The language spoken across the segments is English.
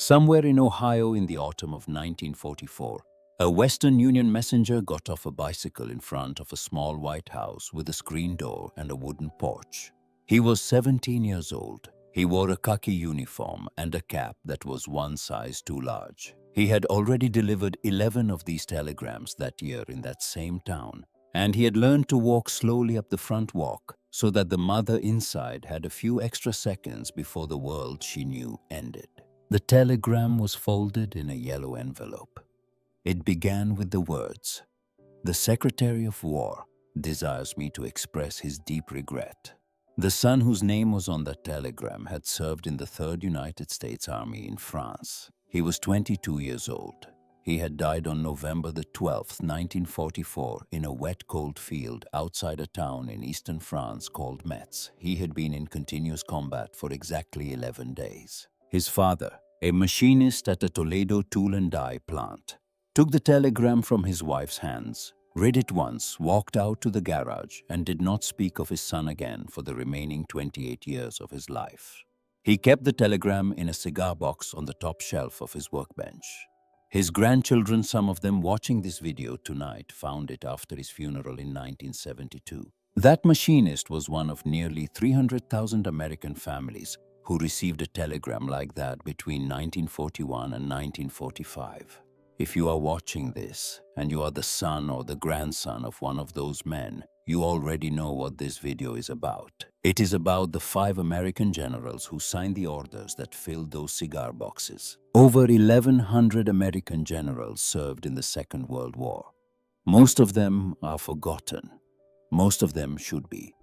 Somewhere in Ohio in the autumn of 1944, a Western Union messenger got off a bicycle in front of a small white house with a screen door and a wooden porch. He was 17 years old. He wore a khaki uniform and a cap that was one size too large. He had already delivered 11 of these telegrams that year in that same town, and he had learned to walk slowly up the front walk so that the mother inside had a few extra seconds before the world she knew ended. The telegram was folded in a yellow envelope. It began with the words, "The Secretary of War desires me to express his deep regret." The son whose name was on that telegram had served in the 3rd United States Army in France. He was 22 years old. He had died on November the 12th, 1944, in a wet, cold field outside a town in eastern France called Metz. He had been in continuous combat for exactly 11 days. His father, a machinist at a Toledo tool and die plant, took the telegram from his wife's hands, read it once, walked out to the garage, and did not speak of his son again for the remaining 28 years of his life. He kept the telegram in a cigar box on the top shelf of his workbench. His grandchildren, some of them watching this video tonight, found it after his funeral in 1972. That machinist was one of nearly 300,000 American families who received a telegram like that between 1941 and 1945. If you are watching this and you are the son or the grandson of one of those men, you already know what this video is about. It is about the 5 American generals who signed the orders that filled those cigar boxes. Over 1,100 American generals served in the Second World War. Most of them are forgotten. Most of them should be.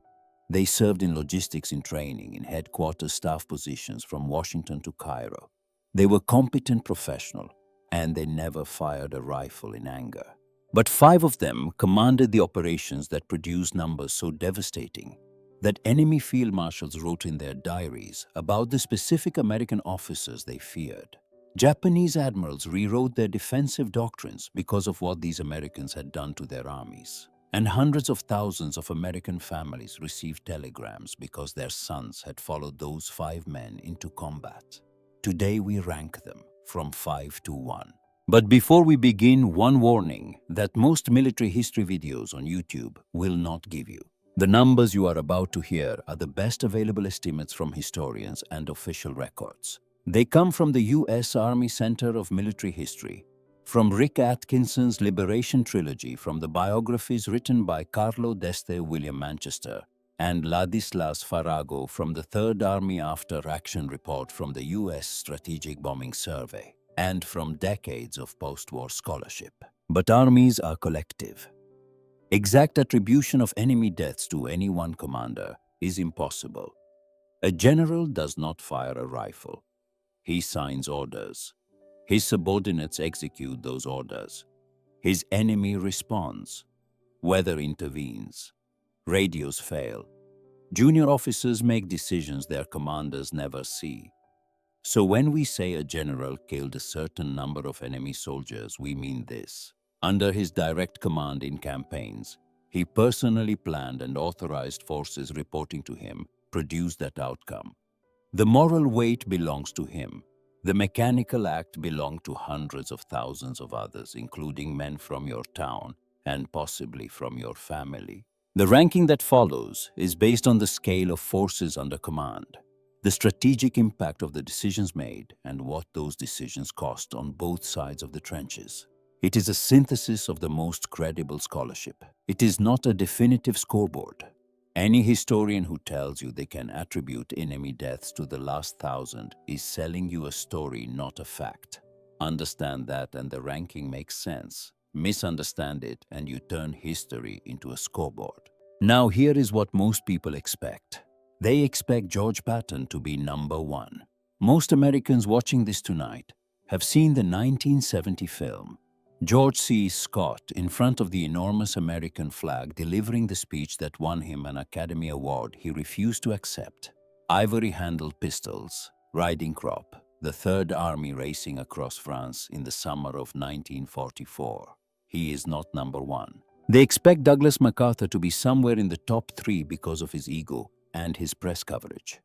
They served in logistics and training in headquarters staff positions from Washington to Cairo. They were competent professionals, and they never fired a rifle in anger. But 5 of them commanded the operations that produced numbers so devastating that enemy field marshals wrote in their diaries about the specific American officers they feared. Japanese admirals rewrote their defensive doctrines because of what these Americans had done to their armies. And hundreds of thousands of American families received telegrams because their sons had followed those 5 men into combat. Today we rank them from 5 to 1. But before we begin, one warning that most military history videos on YouTube will not give you. The numbers you are about to hear are the best available estimates from historians and official records. They come from the U.S. Army Center of Military History, from Rick Atkinson's Liberation Trilogy, from the biographies written by Carlo d'Este, William Manchester, and Ladislas Farago from the 3rd Army After Action Report from the U.S. Strategic Bombing Survey, and from decades of post-war scholarship. But armies are collective. Exact attribution of enemy deaths to any one commander is impossible. A general does not fire a rifle. He signs orders. His subordinates execute those orders. His enemy responds. Weather intervenes. Radios fail. Junior officers make decisions their commanders never see. So when we say a general killed a certain number of enemy soldiers, we mean this. Under his direct command in campaigns, he personally planned and authorized forces reporting to him produce that outcome. The moral weight belongs to him. The mechanical act belonged to hundreds of thousands of others, including men from your town and possibly from your family. The ranking that follows is based on the scale of forces under command, the strategic impact of the decisions made, and what those decisions cost on both sides of the trenches. It is a synthesis of the most credible scholarship. It is not a definitive scoreboard. Any historian who tells you they can attribute enemy deaths to the last 1,000 is selling you a story, not a fact. Understand that and the ranking makes sense. Misunderstand it and you turn history into a scoreboard. Now here is what most people expect. They expect George Patton to be number 1. Most Americans watching this tonight have seen the 1970 film George C. Scott in front of the enormous American flag delivering the speech that won him an Academy Award he refused to accept. Ivory-handled pistols, riding crop, the 3rd Army racing across France in the summer of 1944. He is not number 1. They expect Douglas MacArthur to be somewhere in the top 3 because of his ego and his press coverage.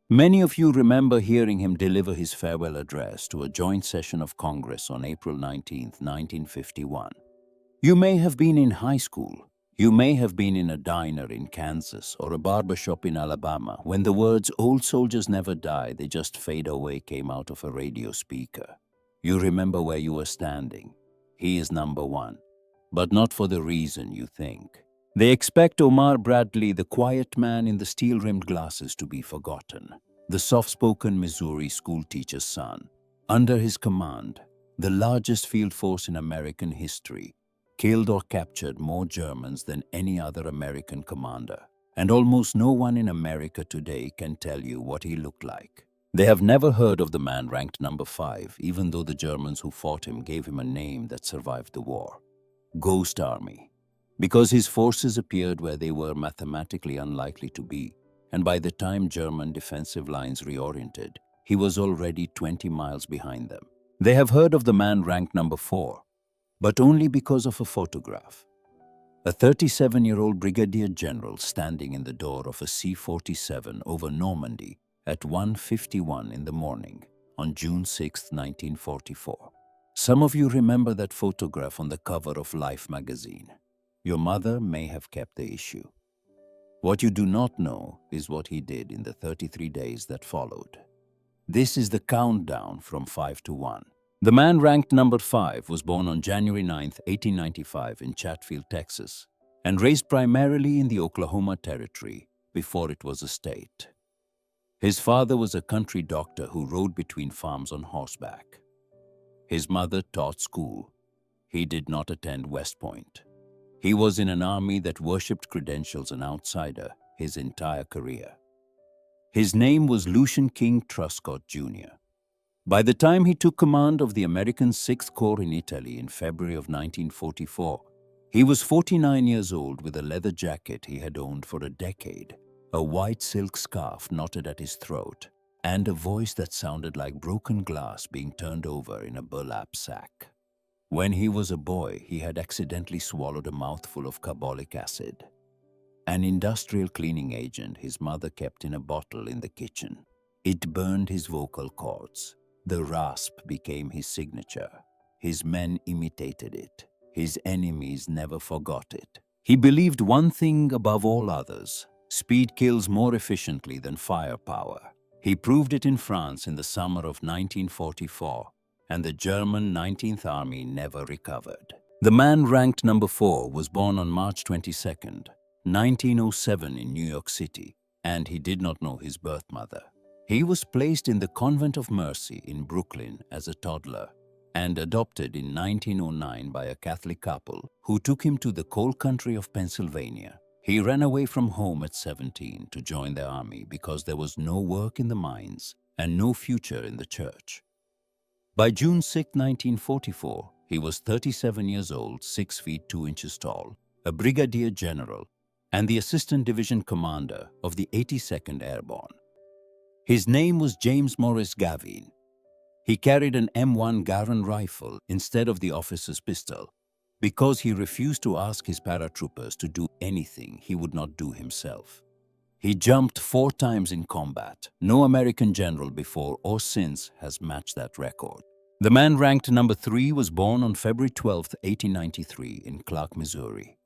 Many of you remember hearing him deliver his farewell address to a joint session of Congress on April 19, 1951. You may have been in high school. You may have been in a diner in Kansas or a barbershop in Alabama when the words "old soldiers never die, they just fade away" came out of a radio speaker. You remember where you were standing. He is number one, but not for the reason you think. They expect Omar Bradley, the quiet man in the steel-rimmed glasses, to be forgotten. The soft-spoken Missouri schoolteacher's son. Under his command, the largest field force in American history killed or captured more Germans than any other American commander. And almost no one in America today can tell you what he looked like. They have never heard of the man ranked number 5, even though the Germans who fought him gave him a name that survived the war. Ghost Army. Because his forces appeared where they were mathematically unlikely to be, and by the time German defensive lines reoriented, he was already 20 miles behind them. They have heard of the man ranked number 4, but only because of a photograph. A 37-year-old brigadier general standing in the door of a C-47 over Normandy at 1:51 in the morning on June 6, 1944. Some of you remember that photograph on the cover of Life magazine. Your mother may have kept the issue. What you do not know is what he did in the 33 days that followed. This is the countdown from 5 to 1. The man ranked number 5 was born on January 9, 1895 in Chatfield, Texas, and raised primarily in the Oklahoma Territory before it was a state. His father was a country doctor who rode between farms on horseback. His mother taught school. He did not attend West Point. He was in an army that worshipped credentials and outsider his entire career. His name was Lucian Truscott Jr. By the time he took command of the American 6th Corps in Italy in February of 1944, he was 49 years old with a leather jacket he had owned for a decade, a white silk scarf knotted at his throat, and a voice that sounded like broken glass being turned over in a burlap sack. When he was a boy, he had accidentally swallowed a mouthful of carbolic acid, an industrial cleaning agent his mother kept in a bottle in the kitchen. It burned his vocal cords. The rasp became his signature. His men imitated it. His enemies never forgot it. He believed one thing above all others: speed kills more efficiently than firepower. He proved it in France in the summer of 1944, and the German 19th Army never recovered. The man ranked number 4 was born on March 22, 1907 in New York City, and he did not know his birth mother. He was placed in the Convent of Mercy in Brooklyn as a toddler and adopted in 1909 by a Catholic couple who took him to the coal country of Pennsylvania. He ran away from home at 17 to join the army because there was no work in the mines and no future in the church. By June 6, 1944, he was 37 years old, 6 feet 2 inches tall, a brigadier general, and the assistant division commander of the 82nd Airborne. His name was James Morris Gavin. He carried an M1 Garand rifle instead of the officer's pistol because he refused to ask his paratroopers to do anything he would not do himself. He jumped 4 times in combat. No American general before or since has matched that record. The man ranked number 3 was born on February 12, 1893 in Clark, Missouri.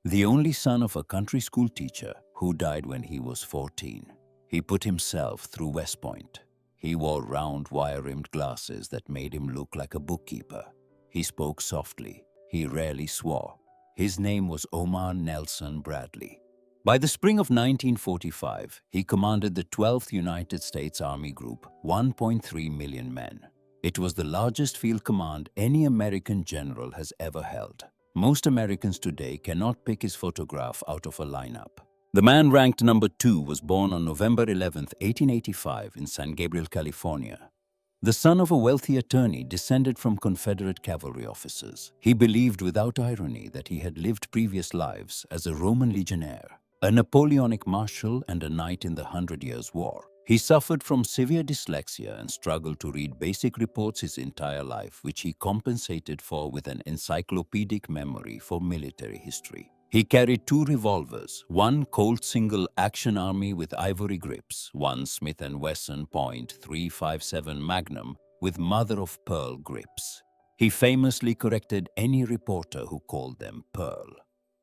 The only son of a country school teacher who died when he was 14. He put himself through West Point. He wore round wire-rimmed glasses that made him look like a bookkeeper. He spoke softly. He rarely swore. His name was Omar Nelson Bradley. By the spring of 1945, he commanded the 12th United States Army Group, 1.3 million men. It was the largest field command any American general has ever held. Most Americans today cannot pick his photograph out of a lineup. The man ranked number 2 was born on November 11, 1885 in San Gabriel, California. The son of a wealthy attorney descended from Confederate cavalry officers. He believed without irony that he had lived previous lives as a Roman legionnaire, a Napoleonic marshal, and a knight in the 100 Years' War. He suffered from severe dyslexia and struggled to read basic reports his entire life, which he compensated for with an encyclopedic memory for military history. He carried 2 revolvers, one Colt single action army with ivory grips, one Smith & Wesson .357 Magnum with mother-of-pearl grips. He famously corrected any reporter who called them pearl.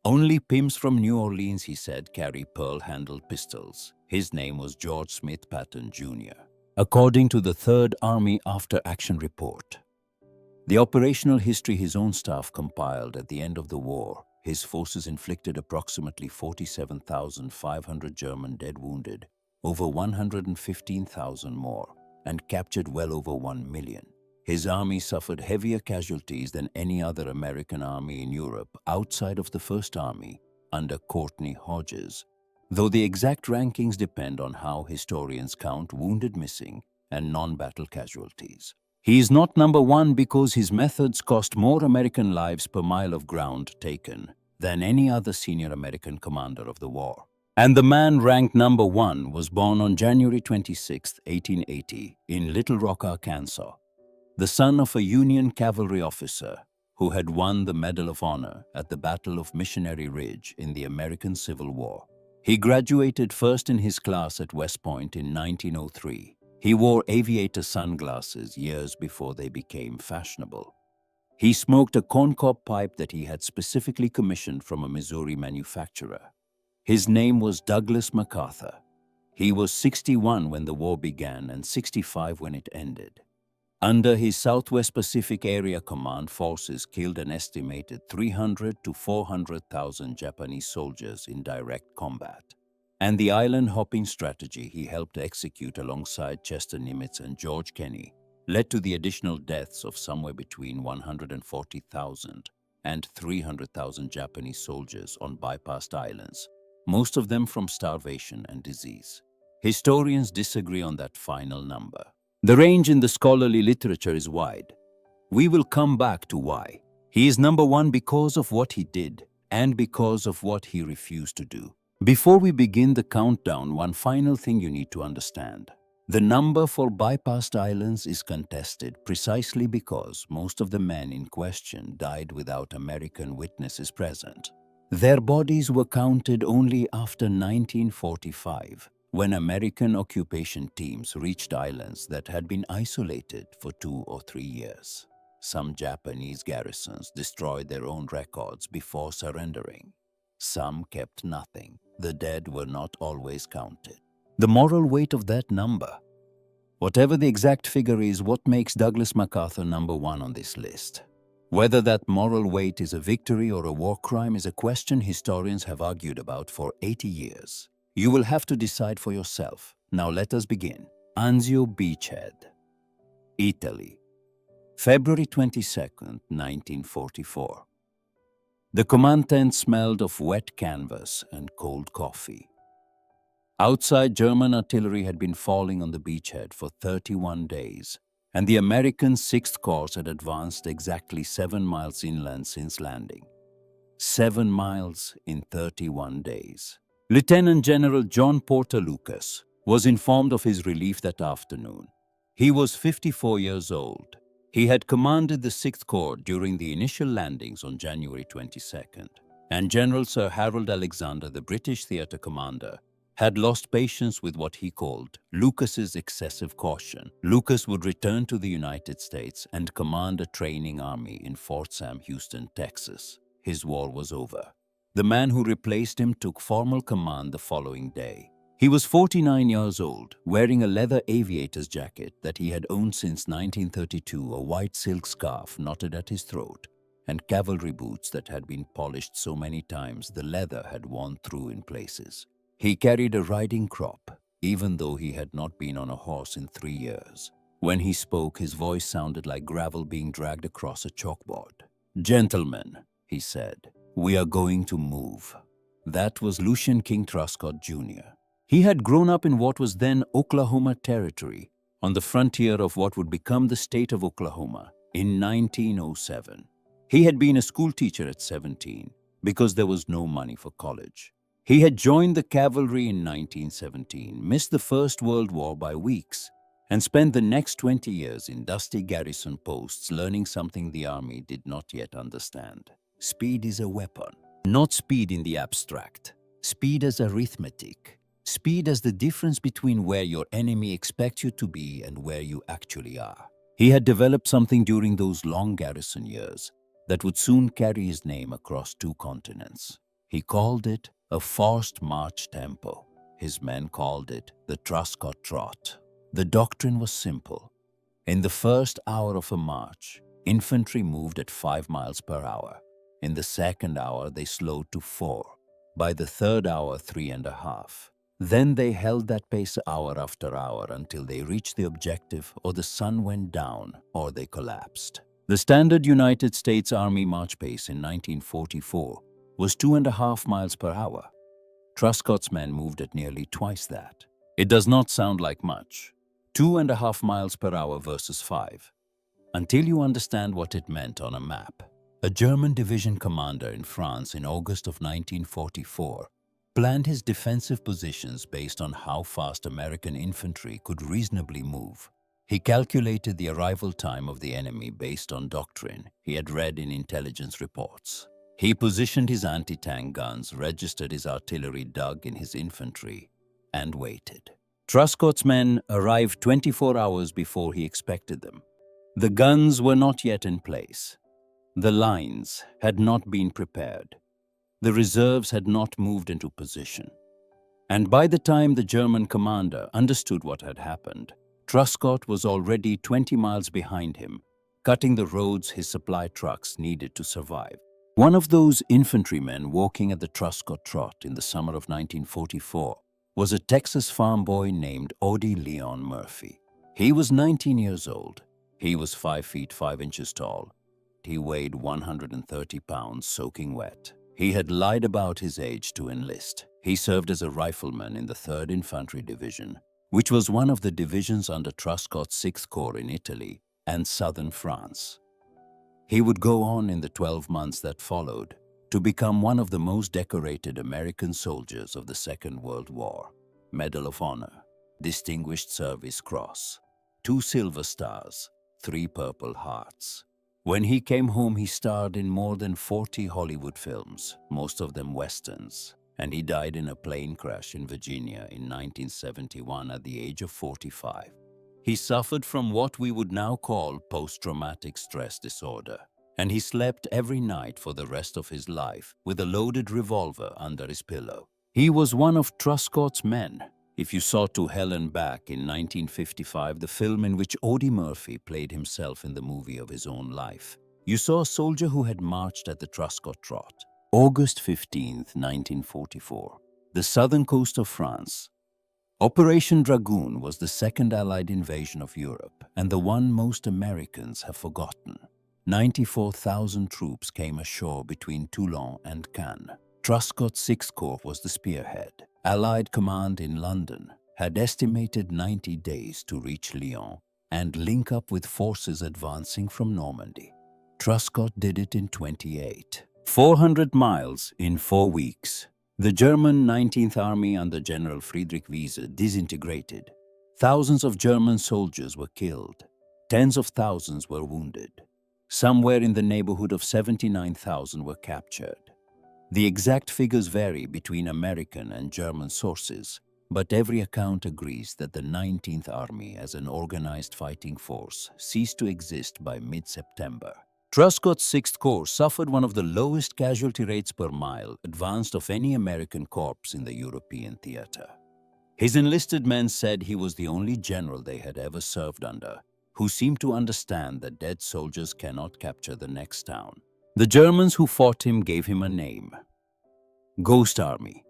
Only pimps from New Orleans, he said, carry pearl-handled pistols. His name was George Smith Patton, Jr. According to the 3rd Army After-Action Report, the operational history his own staff compiled at the end of the war, his forces inflicted approximately 47,500 German dead wounded, over 115,000 more, and captured well over 1 million. His army suffered heavier casualties than any other American army in Europe outside of the First Army under Courtney Hodges, though the exact rankings depend on how historians count wounded missing and non-battle casualties. He is not number 1 because his methods cost more American lives per mile of ground taken than any other senior American commander of the war. And the man ranked number 1 was born on January 26, 1880, in Little Rock, Arkansas, the son of a Union cavalry officer who had won the Medal of Honor at the Battle of Missionary Ridge in the American Civil War. He graduated first in his class at West Point in 1903. He wore aviator sunglasses years before they became fashionable. He smoked a corncob pipe that he had specifically commissioned from a Missouri manufacturer. His name was Douglas MacArthur. He was 61 when the war began and 65 when it ended. Under his Southwest Pacific Area Command, forces killed an estimated 300 to 400,000 Japanese soldiers in direct combat. And the island-hopping strategy he helped execute alongside Chester Nimitz and George Kenney led to the additional deaths of somewhere between 140,000 and 300,000 Japanese soldiers on bypassed islands, most of them from starvation and disease. Historians disagree on that final number. The range in the scholarly literature is wide. We will come back to why. He is number 1 because of what he did and because of what he refused to do. Before we begin the countdown, one final thing you need to understand. The number for bypassed islands is contested precisely because most of the men in question died without American witnesses present. Their bodies were counted only after 1945, when American occupation teams reached islands that had been isolated for 2 or 3 years. Some Japanese garrisons destroyed their own records before surrendering. Some kept nothing. The dead were not always counted. The moral weight of that number, whatever the exact figure is, what makes Douglas MacArthur number 1 on this list. Whether that moral weight is a victory or a war crime is a question historians have argued about for 80 years. You will have to decide for yourself. Now let us begin. Anzio beachhead, Italy, February 22, 1944. The command tent smelled of wet canvas and cold coffee. Outside, German artillery had been falling on the beachhead for 31 days, and the American 6th Corps had advanced exactly 7 miles inland since landing. 7 miles in 31 days. Lieutenant General John Porter Lucas was informed of his relief that afternoon. He was 54 years old. He had commanded the 6th Corps during the initial landings on January 22nd, and General Sir Harold Alexander, the British theatre commander, had lost patience with what he called Lucas's excessive caution. Lucas would return to the United States and command a training army in Fort Sam Houston, Texas. His war was over. The man who replaced him took formal command the following day. He was 49 years old, wearing a leather aviator's jacket that he had owned since 1932, a white silk scarf knotted at his throat, and cavalry boots that had been polished so many times the leather had worn through in places. He carried a riding crop, even though he had not been on a horse in 3 years. When he spoke, his voice sounded like gravel being dragged across a chalkboard. "Gentlemen," he said, "we are going to move." That was Lucian King Truscott, Jr. He had grown up in what was then Oklahoma Territory, on the frontier of what would become the state of Oklahoma in 1907. He had been a schoolteacher at 17 because there was no money for college. He had joined the cavalry in 1917, missed the First World War by weeks, and spent the next 20 years in dusty garrison posts learning something the army did not yet understand. Speed is a weapon. Not speed in the abstract. Speed as arithmetic. Speed as the difference between where your enemy expects you to be and where you actually are. He had developed something during those long garrison years that would soon carry his name across 2 continents. He called it a forced march tempo. His men called it the Truscott trot. The doctrine was simple. In the first hour of a march, infantry moved at 5 miles per hour. In the second hour, they slowed to 4. By the third hour, 3.5. Then they held that pace hour after hour until they reached the objective, or the sun went down, or they collapsed. The standard United States Army march pace in 1944 was 2.5 miles per hour. Truscott's men moved at nearly twice that. It does not sound like much. 2.5 miles per hour versus 5. Until you understand what it meant on a map. A German division commander in France in August of 1944 planned his defensive positions based on how fast American infantry could reasonably move. He calculated the arrival time of the enemy based on doctrine he had read in intelligence reports. He positioned his anti-tank guns, registered his artillery, dug in his infantry, and waited. Truscott's men arrived 24 hours before he expected them. The guns were not yet in place. The lines had not been prepared. The reserves had not moved into position. And by the time the German commander understood what had happened, Truscott was already 20 miles behind him, cutting the roads his supply trucks needed to survive. One of those infantrymen walking at the Truscott trot in the summer of 1944 was a Texas farm boy named Odie Leon Murphy. He was 19 years old. He was 5 feet 5 inches tall. He weighed 130 pounds soaking wet. He had lied about his age to enlist. He served as a rifleman in the 3rd Infantry Division, which was one of the divisions under Truscott's 6th Corps in Italy and southern France. He would go on in the 12 months that followed to become one of the most decorated American soldiers of the Second World War. Medal of Honor, Distinguished Service Cross, 2 Silver Stars, 3 Purple Hearts. When he came home, he starred in more than 40 Hollywood films, most of them westerns, and he died in a plane crash in Virginia in 1971 at the age of 45. He suffered from what we would now call post-traumatic stress disorder, and he slept every night for the rest of his life with a loaded revolver under his pillow. He was one of Truscott's men. If you saw To Hell and Back in 1955, the film in which Odie Murphy played himself in the movie of his own life, you saw a soldier who had marched at the Truscott trot. August 15, 1944, the southern coast of France. Operation Dragoon was the second Allied invasion of Europe, and the one most Americans have forgotten. 94,000 troops came ashore between Toulon and Cannes. Truscott's 6th Corps was the spearhead. Allied command in London had estimated 90 days to reach Lyon and link up with forces advancing from Normandy. Truscott did it in 28. 400 miles in 4 weeks. The German 19th Army under General Friedrich Wiese disintegrated. Thousands of German soldiers were killed. Tens of thousands were wounded. Somewhere in the neighborhood of 79,000 were captured. The exact figures vary between American and German sources, but every account agrees that the 19th Army as an organized fighting force ceased to exist by mid-September. Truscott's 6th Corps suffered one of the lowest casualty rates per mile advanced of any American corps in the European theater. His enlisted men said he was the only general they had ever served under, who seemed to understand that dead soldiers cannot capture the next town. The Germans who fought him gave him a name: Ghost Army.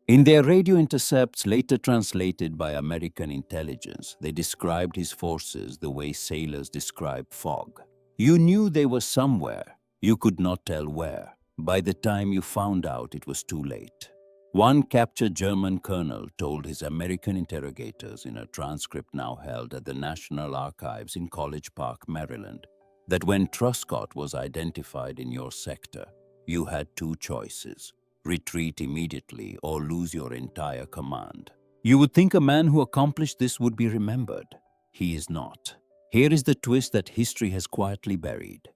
In their radio intercepts, later translated by American intelligence, they described his forces the way sailors describe fog. You knew they were somewhere, you could not tell where. By the time you found out, it was too late. One captured German colonel told his American interrogators in a transcript now held at the National Archives in College Park, Maryland, that when Truscott was identified in your sector, you had 2 choices: retreat immediately or lose your entire command. You would think a man who accomplished this would be remembered. He is not. Here is the twist that history has quietly buried.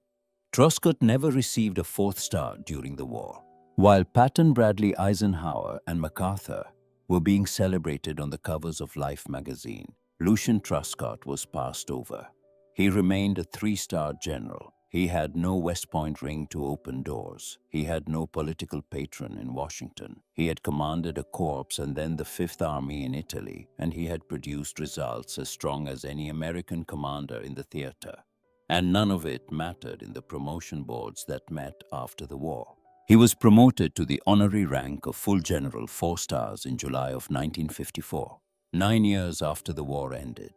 Truscott never received a 4th star during the war. While Patton, Bradley, Eisenhower, and MacArthur were being celebrated on the covers of Life magazine, Lucian Truscott was passed over. He remained a three-star general. He had no West Point ring to open doors. He had no political patron in Washington. He had commanded a corps and then the Fifth Army in Italy, and he had produced results as strong as any American commander in the theater. And none of it mattered in the promotion boards that met after the war. He was promoted to the honorary rank of full general 4 stars in July of 1954, 9 years after the war ended.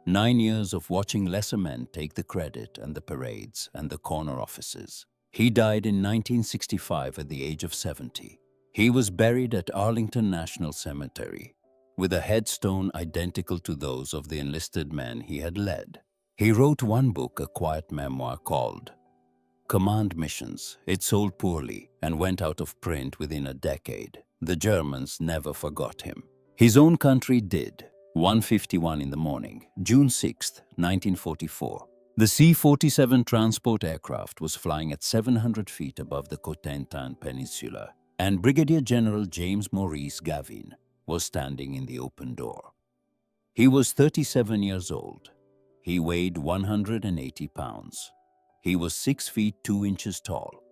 9 years of watching lesser men take the credit and the parades and the corner offices. He died in 1965 at the age of 70. He was buried at Arlington National Cemetery, with a headstone identical to those of the enlisted men he had led. He wrote one book, a quiet memoir called Command Missions. It sold poorly and went out of print within a decade. The Germans never forgot him. His own country did. 1:51 in the morning, June 6, 1944. The C-47 transport aircraft was flying at 700 feet above the Cotentin Peninsula, and Brigadier General James Maurice Gavin was standing in the open door. He was 37 years old. He weighed 180 pounds. He was 6 feet 2 inches tall.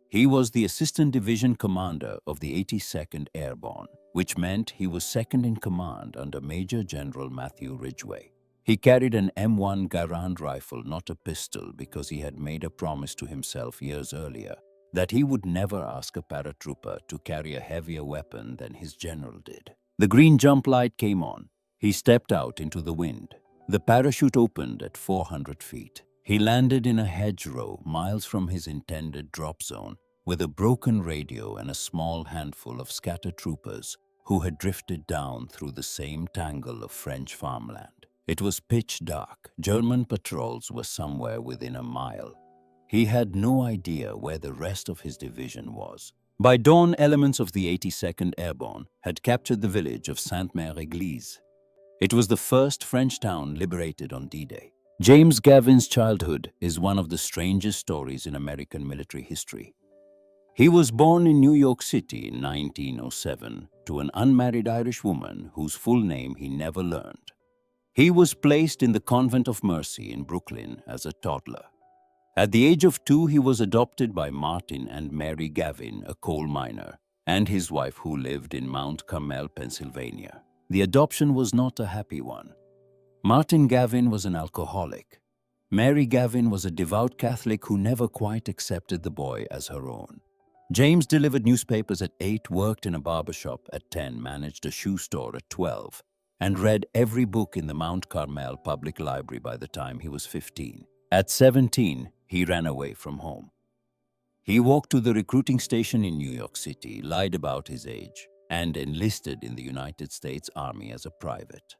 He was the assistant division commander of the 82nd Airborne, which meant he was second in command under Major General Matthew Ridgway. He carried an M1 Garand rifle, not a pistol, because he had made a promise to himself years earlier that he would never ask a paratrooper to carry a heavier weapon than his general did. The green jump light came on. He stepped out into the wind. The parachute opened at 400 feet. He landed in a hedgerow miles from his intended drop zone with a broken radio and a small handful of scattered troopers who had drifted down through the same tangle of French farmland. It was pitch dark. German patrols were somewhere within a mile. He had no idea where the rest of his division was. By dawn, elements of the 82nd Airborne had captured the village of Sainte-Mère-Église. It was the first French town liberated on D-Day. James Gavin's childhood is one of the strangest stories in American military history. He was born in New York City in 1907 to an unmarried Irish woman whose full name he never learned. He was placed in the Convent of Mercy in Brooklyn as a toddler. At the age of 2, he was adopted by Martin and Mary Gavin, a coal miner, and his wife who lived in Mount Carmel, Pennsylvania. The adoption was not a happy one. Martin Gavin was an alcoholic. Mary Gavin was a devout Catholic who never quite accepted the boy as her own. James delivered newspapers at 8, worked in a barbershop at 10, managed a shoe store at 12, and read every book in the Mount Carmel Public Library by the time he was 15. At 17, he ran away from home. He walked to the recruiting station in New York City, lied about his age, and enlisted in the United States Army as a private.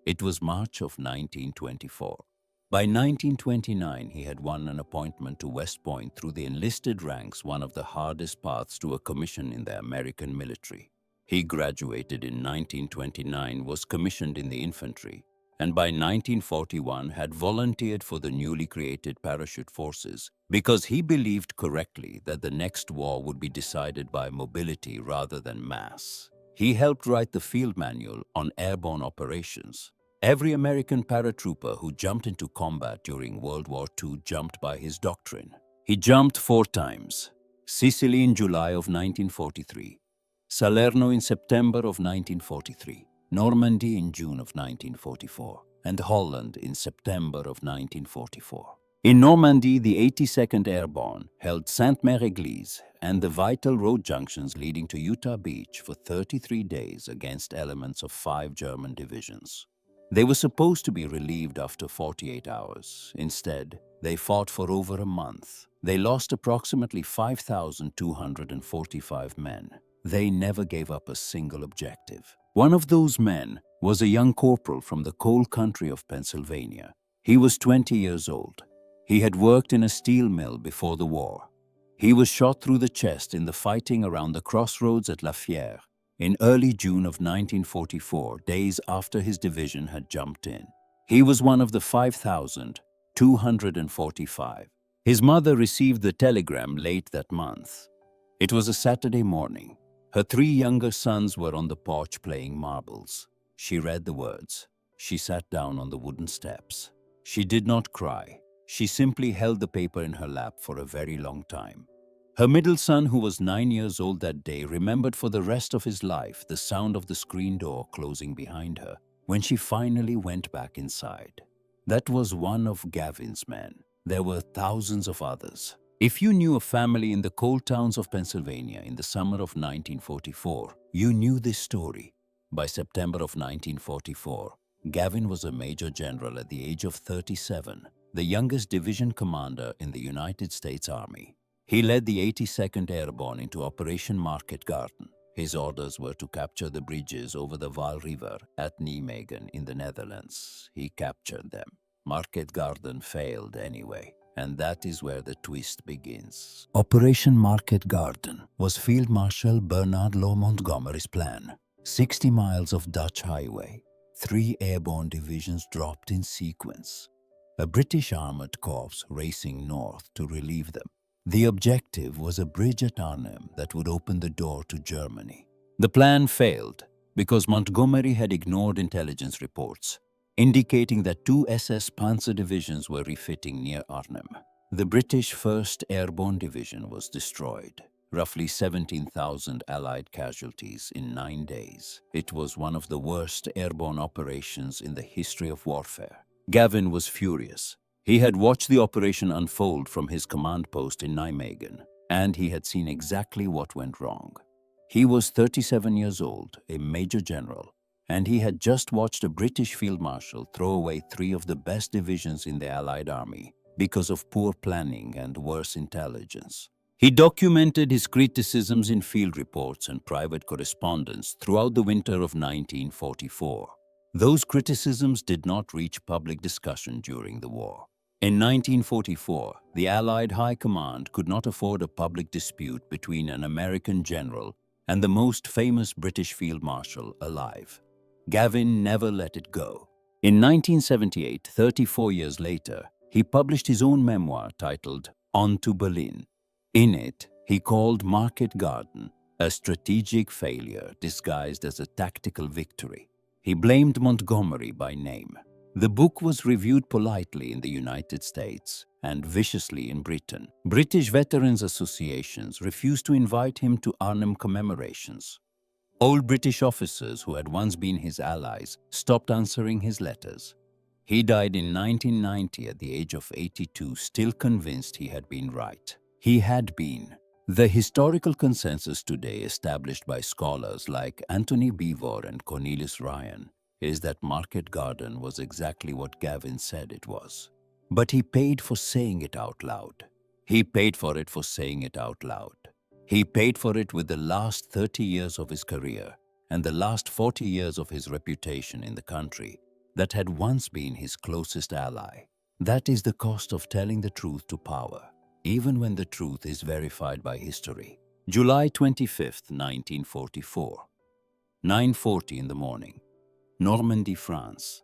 It was March of 1924. By 1929, he had won an appointment to West Point through the enlisted ranks, one of the hardest paths to a commission in the American military. He graduated in 1929, was commissioned in the infantry, and by 1941 had volunteered for the newly created parachute forces because he believed correctly that the next war would be decided by mobility rather than mass. He helped write the field manual on airborne operations. Every American paratrooper who jumped into combat during World War II jumped by his doctrine. He jumped 4 times: Sicily in July of 1943, Salerno in September of 1943, Normandy in June of 1944, and Holland in September of 1944. In Normandy, the 82nd Airborne held Sainte-Mère-Église and the vital road junctions leading to Utah Beach for 33 days against elements of 5 German divisions. They were supposed to be relieved after 48 hours. Instead, they fought for over a month. They lost approximately 5,245 men. They never gave up a single objective. One of those men was a young corporal from the coal country of Pennsylvania. He was 20 years old. He had worked in a steel mill before the war. He was shot through the chest in the fighting around the crossroads at La Fière in early June of 1944, days after his division had jumped in. He was one of the 5,245. His mother received the telegram late that month. It was a Saturday morning. Her 3 younger sons were on the porch playing marbles. She read the words. She sat down on the wooden steps. She did not cry. She simply held the paper in her lap for a very long time. Her middle son, who was 9 years old that day, remembered for the rest of his life the sound of the screen door closing behind her when she finally went back inside. That was one of Gavin's men. There were thousands of others. If you knew a family in the coal towns of Pennsylvania in the summer of 1944, you knew this story. By September of 1944, Gavin was a major general at the age of 37, the youngest division commander in the United States Army. He led the 82nd Airborne into Operation Market Garden. His orders were to capture the bridges over the Waal River at Nijmegen in the Netherlands. He captured them. Market Garden failed anyway, and that is where the twist begins. Operation Market Garden was Field Marshal Bernard Law Montgomery's plan. 60 miles of Dutch highway, 3 airborne divisions dropped in sequence, a British armored corps racing north to relieve them. The objective was a bridge at Arnhem that would open the door to Germany. The plan failed because Montgomery had ignored intelligence reports, indicating that 2 SS Panzer divisions were refitting near Arnhem. The British 1st Airborne Division was destroyed. Roughly 17,000 Allied casualties in 9 days. It was one of the worst airborne operations in the history of warfare. Gavin was furious. He had watched the operation unfold from his command post in Nijmegen, and he had seen exactly what went wrong. He was 37 years old, a major general, and he had just watched a British field marshal throw away 3 of the best divisions in the Allied army because of poor planning and worse intelligence. He documented his criticisms in field reports and private correspondence throughout the winter of 1944. Those criticisms did not reach public discussion during the war. In 1944, the Allied High Command could not afford a public dispute between an American general and the most famous British field marshal alive. Gavin never let it go. In 1978, 34 years later, he published his own memoir titled On to Berlin. In it, he called Market Garden a strategic failure disguised as a tactical victory. He blamed Montgomery by name. The book was reviewed politely in the United States and viciously in Britain. British Veterans Associations refused to invite him to Arnhem commemorations. Old British officers who had once been his allies stopped answering his letters. He died in 1990 at the age of 82, still convinced he had been right. He had been. The historical consensus today, established by scholars like Anthony Beevor and Cornelius Ryan, is that Market Garden was exactly what Gavin said it was. But he paid for saying it out loud. He paid for it for saying it out loud. He paid for it with the last 30 years of his career and the last 40 years of his reputation in the country that had once been his closest ally. That is the cost of telling the truth to power, even when the truth is verified by history. July 25th, 1944. 9:40 in the morning. Normandy, France.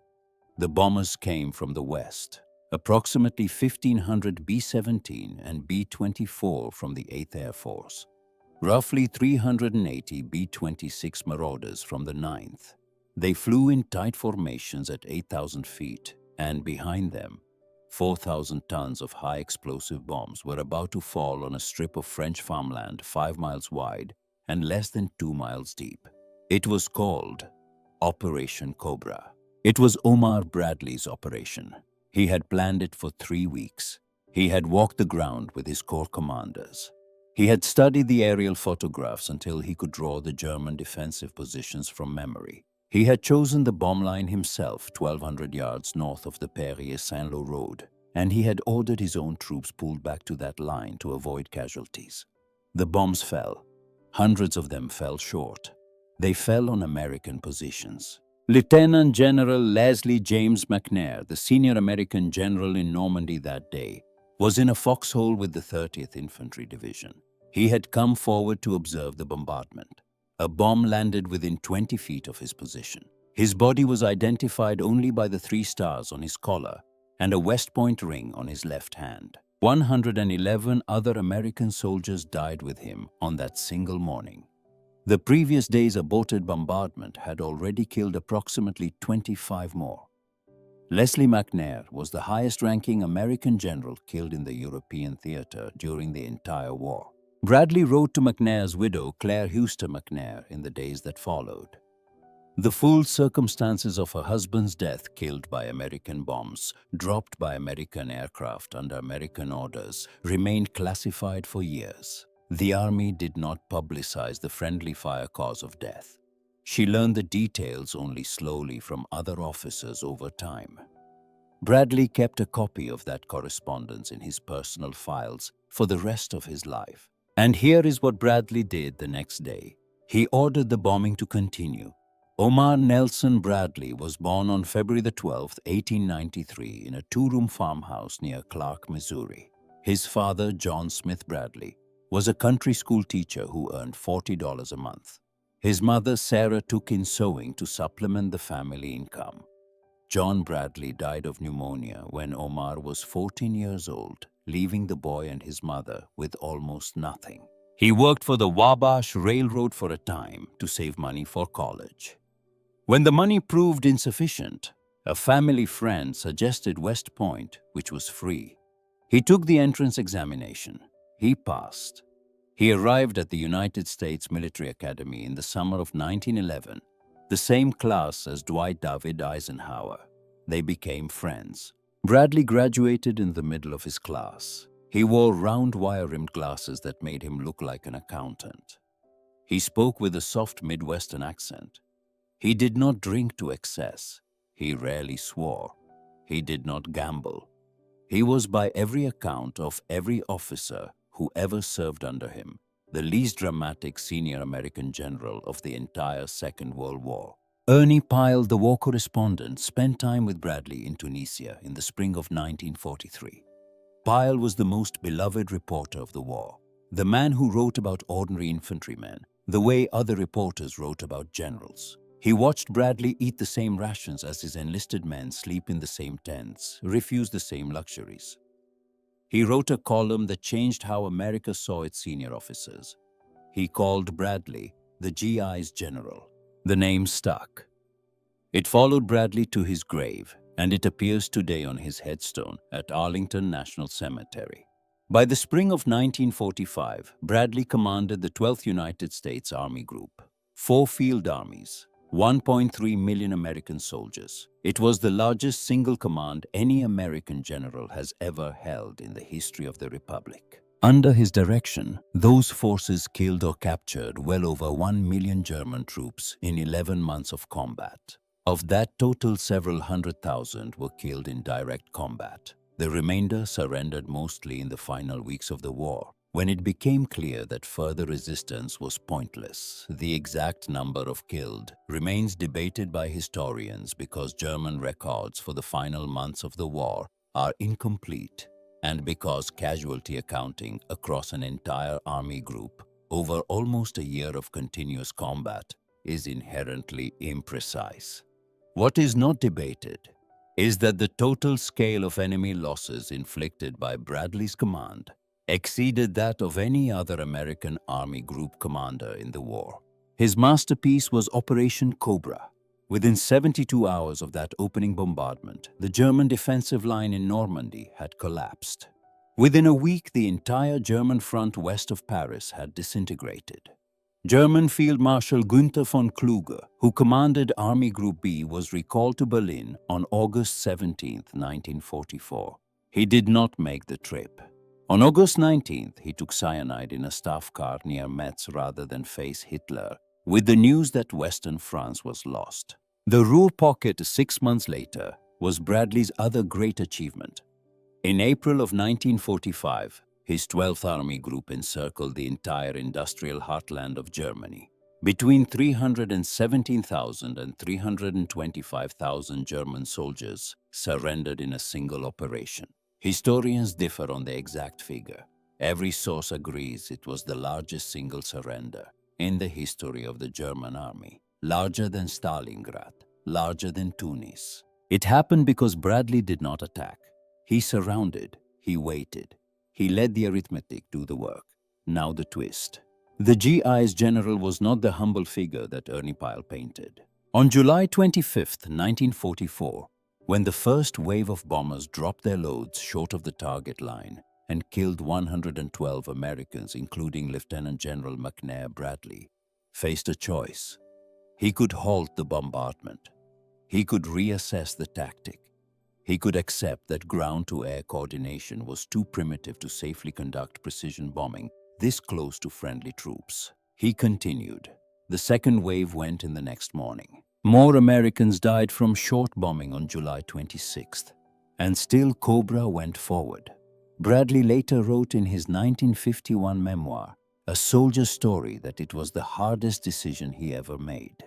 The bombers came from the west, approximately 1,500 B-17 and B-24 from the 8th Air Force, roughly 380 B-26 Marauders from the 9th. They flew in tight formations at 8,000 feet, and behind them, 4,000 tons of high-explosive bombs were about to fall on a strip of French farmland 5 miles wide and less than 2 miles deep. It was called Operation Cobra. It was Omar Bradley's operation. He had planned it for 3 weeks. He had walked the ground with his corps commanders. He had studied the aerial photographs until he could draw the German defensive positions from memory. He had chosen the bomb line himself, 1,200 yards north of the Perrier-Saint-Lô road, and he had ordered his own troops pulled back to that line to avoid casualties. The bombs fell. Hundreds of them fell short. They fell on American positions. Lieutenant General Leslie James McNair, the senior American general in Normandy that day, was in a foxhole with the 30th Infantry Division. He had come forward to observe the bombardment. A bomb landed within 20 feet of his position. His body was identified only by the 3 stars on his collar and a West Point ring on his left hand. 111 other American soldiers died with him on that single morning. The previous day's aborted bombardment had already killed approximately 25 more. Leslie McNair was the highest-ranking American general killed in the European theater during the entire war. Bradley wrote to McNair's widow, Claire Huster McNair, in the days that followed. The full circumstances of her husband's death, killed by American bombs, dropped by American aircraft under American orders, remained classified for years. The army did not publicize the friendly fire cause of death. She learned the details only slowly from other officers over time. Bradley kept a copy of that correspondence in his personal files for the rest of his life. And here is what Bradley did the next day. He ordered the bombing to continue. Omar Nelson Bradley was born on February 12, 1893, in a two-room farmhouse near Clark, Missouri. His father, John Smith Bradley, was a country school teacher who earned $40 a month. His mother, Sarah, took in sewing to supplement the family income. John Bradley died of pneumonia when Omar was 14 years old, leaving the boy and his mother with almost nothing. He worked for the Wabash Railroad for a time to save money for college. When the money proved insufficient, a family friend suggested West Point, which was free. He took the entrance examination. He passed. He arrived at the United States Military Academy in the summer of 1911, the same class as Dwight David Eisenhower. They became friends. Bradley graduated in the middle of his class. He wore round wire-rimmed glasses that made him look like an accountant. He spoke with a soft Midwestern accent. He did not drink to excess. He rarely swore. He did not gamble. He was, by every account of every officer who ever served under him, the least dramatic senior American general of the entire Second World War. Ernie Pyle, the war correspondent, spent time with Bradley in Tunisia in the spring of 1943. Pyle was the most beloved reporter of the war, the man who wrote about ordinary infantrymen, the way other reporters wrote about generals. He watched Bradley eat the same rations as his enlisted men, sleep in the same tents, refuse the same luxuries. He wrote a column that changed how America saw its senior officers. He called Bradley the GI's general. The name stuck. It followed Bradley to his grave, and it appears today on his headstone at Arlington National Cemetery. By the spring of 1945, Bradley commanded the 12th United States Army Group, 4 field armies, 1.3 million American soldiers. It was the largest single command any American general has ever held in the history of the Republic. Under his direction, those forces killed or captured well over 1 million German troops in 11 months of combat. Of that total, several 100,000 were killed in direct combat. The remainder surrendered mostly in the final weeks of the war, when it became clear that further resistance was pointless. The exact number of killed remains debated by historians because German records for the final months of the war are incomplete, and because casualty accounting across an entire army group over almost a year of continuous combat is inherently imprecise. What is not debated is that the total scale of enemy losses inflicted by Bradley's command exceeded that of any other American Army Group commander in the war. His masterpiece was Operation Cobra. Within 72 hours of that opening bombardment, the German defensive line in Normandy had collapsed. Within a week, the entire German front west of Paris had disintegrated. German Field Marshal Günther von Kluge, who commanded Army Group B, was recalled to Berlin on August 17, 1944. He did not make the trip. On August 19th, he took cyanide in a staff car near Metz rather than face Hitler, with the news that Western France was lost. The Ruhr Pocket 6 months later was Bradley's other great achievement. In April of 1945, his 12th Army Group encircled the entire industrial heartland of Germany. Between 317,000 and 325,000 German soldiers surrendered in a single operation. Historians differ on the exact figure. Every source agrees it was the largest single surrender in the history of the German army, larger than Stalingrad, larger than Tunis. It happened because Bradley did not attack. He surrounded, he waited. He let the arithmetic do the work. Now the twist. The GI's general was not the humble figure that Ernie Pyle painted. On July 25, 1944, when the first wave of bombers dropped their loads short of the target line and killed 112 Americans, including Lieutenant General Omar Bradley, faced a choice. He could halt the bombardment. He could reassess the tactic. He could accept that ground-to-air coordination was too primitive to safely conduct precision bombing this close to friendly troops. He continued. The second wave went in the next morning. More Americans died from short bombing on July 26th, and still Cobra went forward. Bradley later wrote in his 1951 memoir, A Soldier's Story, that it was the hardest decision he ever made.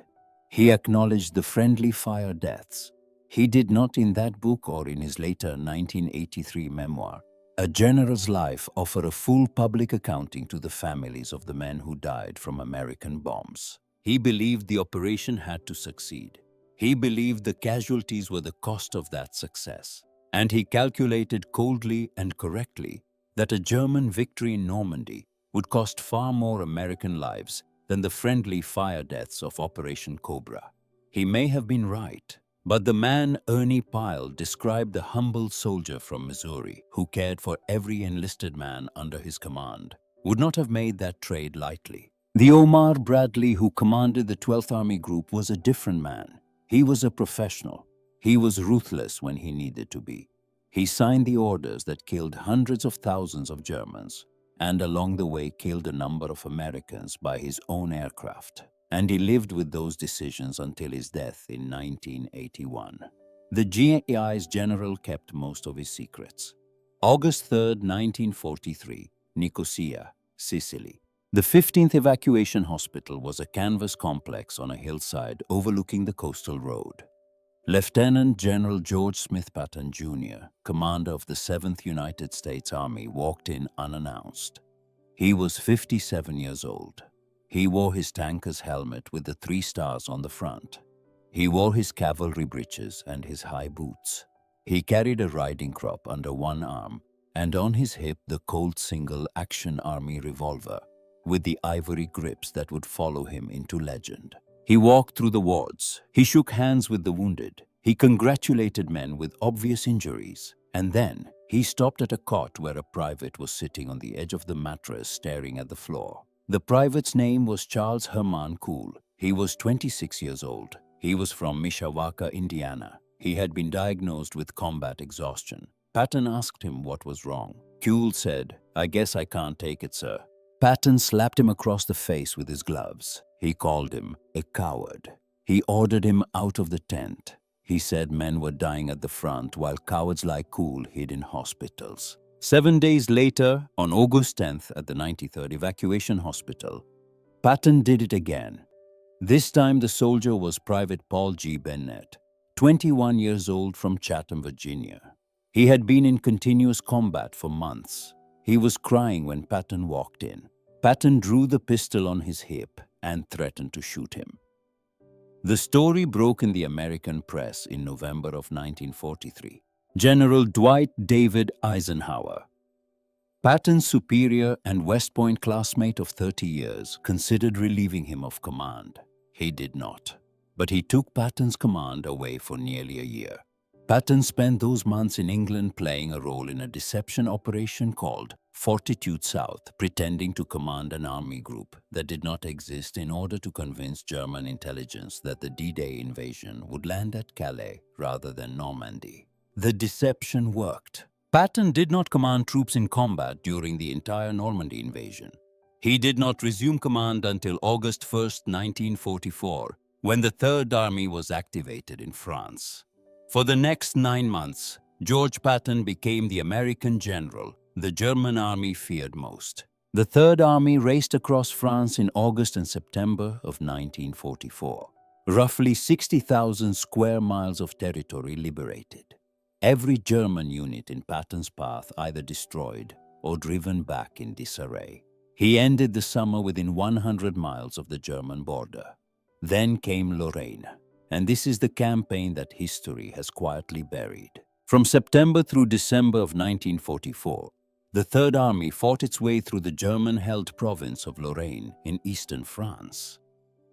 He acknowledged the friendly fire deaths. He did not in that book or in his later 1983 memoir, A General's Life, offer a full public accounting to the families of the men who died from American bombs. He believed the operation had to succeed. He believed the casualties were the cost of that success. And he calculated coldly and correctly that a German victory in Normandy would cost far more American lives than the friendly fire deaths of Operation Cobra. He may have been right, but the man Ernie Pyle described, the humble soldier from Missouri who cared for every enlisted man under his command, would not have made that trade lightly. The Omar Bradley who commanded the 12th Army Group was a different man. He was a professional. He was ruthless when he needed to be. He signed the orders that killed hundreds of thousands of Germans, and along the way killed a number of Americans by his own aircraft. And he lived with those decisions until his death in 1981. The GI's general kept most of his secrets. August 3, 1943, Nicosia, Sicily. The 15th Evacuation Hospital was a canvas complex on a hillside overlooking the coastal road. Lieutenant General George Smith Patton, Jr., commander of the 7th United States Army, walked in unannounced. He was 57 years old. He wore his tanker's helmet with the 3 stars on the front. He wore his cavalry breeches and his high boots. He carried a riding crop under one arm, and on his hip the Colt single-action Army revolver, with the ivory grips that would follow him into legend. He walked through the wards. He shook hands with the wounded. He congratulated men with obvious injuries. And then he stopped at a cot where a private was sitting on the edge of the mattress staring at the floor. The private's name was Charles Herman Kuhl. He was 26 years old. He was from Mishawaka, Indiana. He had been diagnosed with combat exhaustion. Patton asked him what was wrong. Kuhl said, "I guess I can't take it, sir." Patton slapped him across the face with his gloves. He called him a coward. He ordered him out of the tent. He said men were dying at the front while cowards like Kuhl hid in hospitals. 7 days later, on August 10th at the 93rd Evacuation Hospital, Patton did it again. This time the soldier was Private Paul G. Bennett, 21 years old, from Chatham, Virginia. He had been in continuous combat for months. He was crying when Patton walked in. Patton drew the pistol on his hip and threatened to shoot him. The story broke in the American press in November of 1943. General Dwight David Eisenhower, Patton's superior and West Point classmate of 30 years, considered relieving him of command. He did not, but he took Patton's command away for nearly a year. Patton spent those months in England playing a role in a deception operation called Fortitude South, pretending to command an army group that did not exist in order to convince German intelligence that the D-Day invasion would land at Calais rather than Normandy. The deception worked. Patton did not command troops in combat during the entire Normandy invasion. He did not resume command until August 1st, 1944, when the Third Army was activated in France. For the next 9 months, George Patton became the American general the German army feared most. The Third Army raced across France in August and September of 1944. Roughly 60,000 square miles of territory liberated. Every German unit in Patton's path either destroyed or driven back in disarray. He ended the summer within 100 miles of the German border. Then came Lorraine, and this is the campaign that history has quietly buried. From September through December of 1944, The Third Army fought its way through the German-held province of Lorraine in eastern France.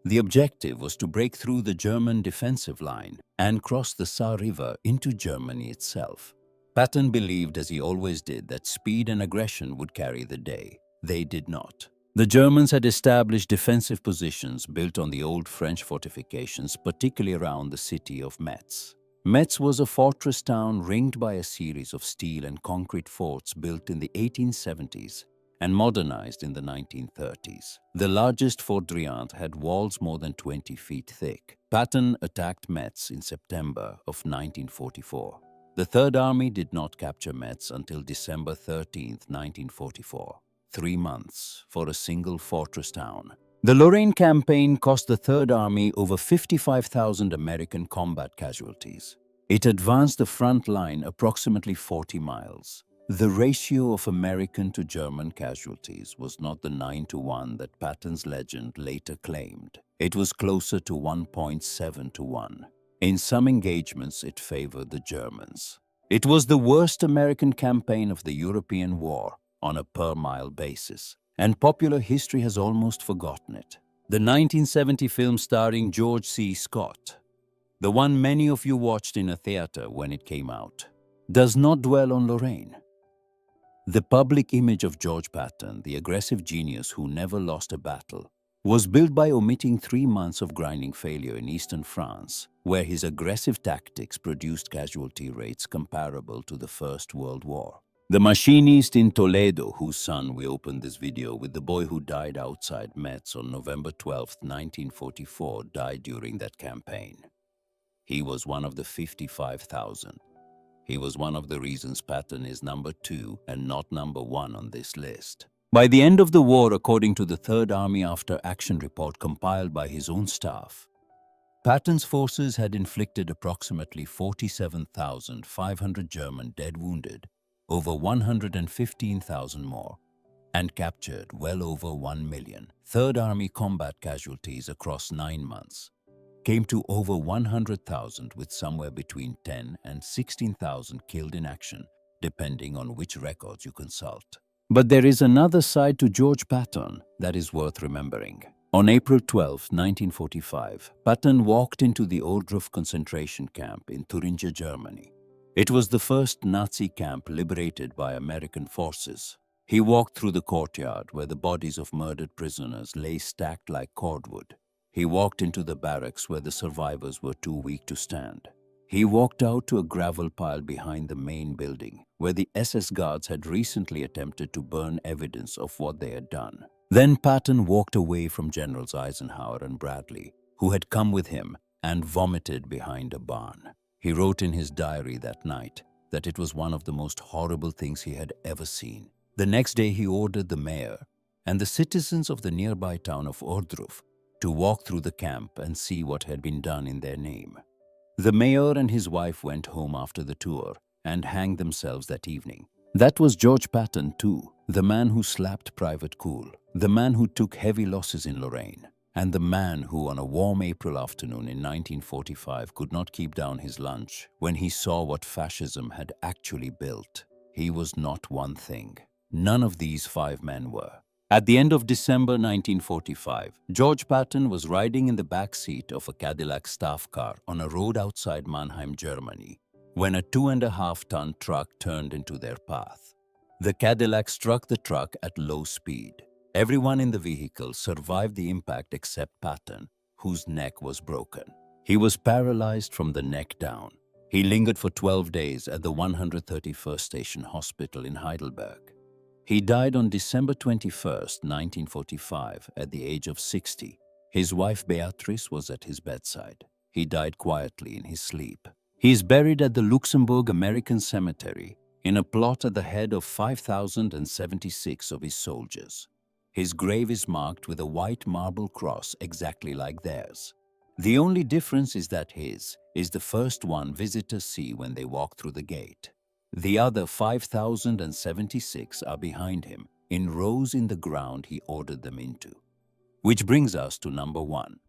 The objective was to break through the German defensive line and cross the Saar River into Germany itself. Patton believed, as he always did, that speed and aggression would carry the day. They did not. The Germans had established defensive positions built on the old French fortifications, particularly around the city of Metz. Metz was a fortress town ringed by a series of steel and concrete forts built in the 1870s and modernized in the 1930s. The largest Fort Driant had walls more than 20 feet thick. Patton attacked Metz in September of 1944. The Third Army did not capture Metz until December 13, 1944, 3 months for a single fortress town. The Lorraine campaign cost the Third Army over 55,000 American combat casualties. It advanced the front line approximately 40 miles. The ratio of American to German casualties was not the 9-to-1 that Patton's legend later claimed. It was closer to 1.7-to-1. In some engagements, it favored the Germans. It was the worst American campaign of the European War on a per-mile basis, and popular history has almost forgotten it. The 1970 film starring George C. Scott, the one many of you watched in a theater when it came out, does not dwell on Lorraine. The public image of George Patton, the aggressive genius who never lost a battle, was built by omitting 3 months of grinding failure in eastern France, where his aggressive tactics produced casualty rates comparable to the First World War. The machinist in Toledo, whose son we opened this video with, the boy who died outside Metz on November 12, 1944, died during that campaign. He was one of the 55,000. He was one of the reasons Patton is number 2 and not number 1 on this list. By the end of the war, according to the Third Army after-action report compiled by his own staff, Patton's forces had inflicted approximately 47,500 German dead-wounded, over 115,000 more, and captured well over 1 million. Third Army combat casualties across 9 months came to over 100,000, with somewhere between 10 and 16,000 killed in action, depending on which records you consult. But there is another side to George Patton that is worth remembering. On April 12, 1945, Patton walked into the Ohrdruf concentration camp in Thuringia, Germany. It was the first Nazi camp liberated by American forces. He walked through the courtyard where the bodies of murdered prisoners lay stacked like cordwood. He walked into the barracks where the survivors were too weak to stand. He walked out to a gravel pile behind the main building, where the SS guards had recently attempted to burn evidence of what they had done. Then Patton walked away from Generals Eisenhower and Bradley, who had come with him, and vomited behind a barn. He wrote in his diary that night that it was one of the most horrible things he had ever seen. The next day he ordered the mayor and the citizens of the nearby town of Ohrdruf to walk through the camp and see what had been done in their name. The mayor and his wife went home after the tour and hanged themselves that evening. That was George Patton too, the man who slapped Private Cool, the man who took heavy losses in Lorraine, and the man who on a warm April afternoon in 1945 could not keep down his lunch when he saw what fascism had actually built. He was not one thing. None of these 5 men were. At the end of December 1945, George Patton was riding in the back seat of a Cadillac staff car on a road outside Mannheim, Germany, when a 2.5-ton truck turned into their path. The Cadillac struck the truck at low speed. Everyone in the vehicle survived the impact except Patton, whose neck was broken. He was paralyzed from the neck down. He lingered for 12 days at the 131st Station Hospital in Heidelberg. He died on December 21, 1945, at the age of 60. His wife Beatrice was at his bedside. He died quietly in his sleep. He is buried at the Luxembourg American Cemetery, in a plot at the head of 5,076 of his soldiers. His grave is marked with a white marble cross exactly like theirs. The only difference is that his is the first one visitors see when they walk through the gate. The other 5,076 are behind him, in rows in the ground he ordered them into. Which brings us to number 1.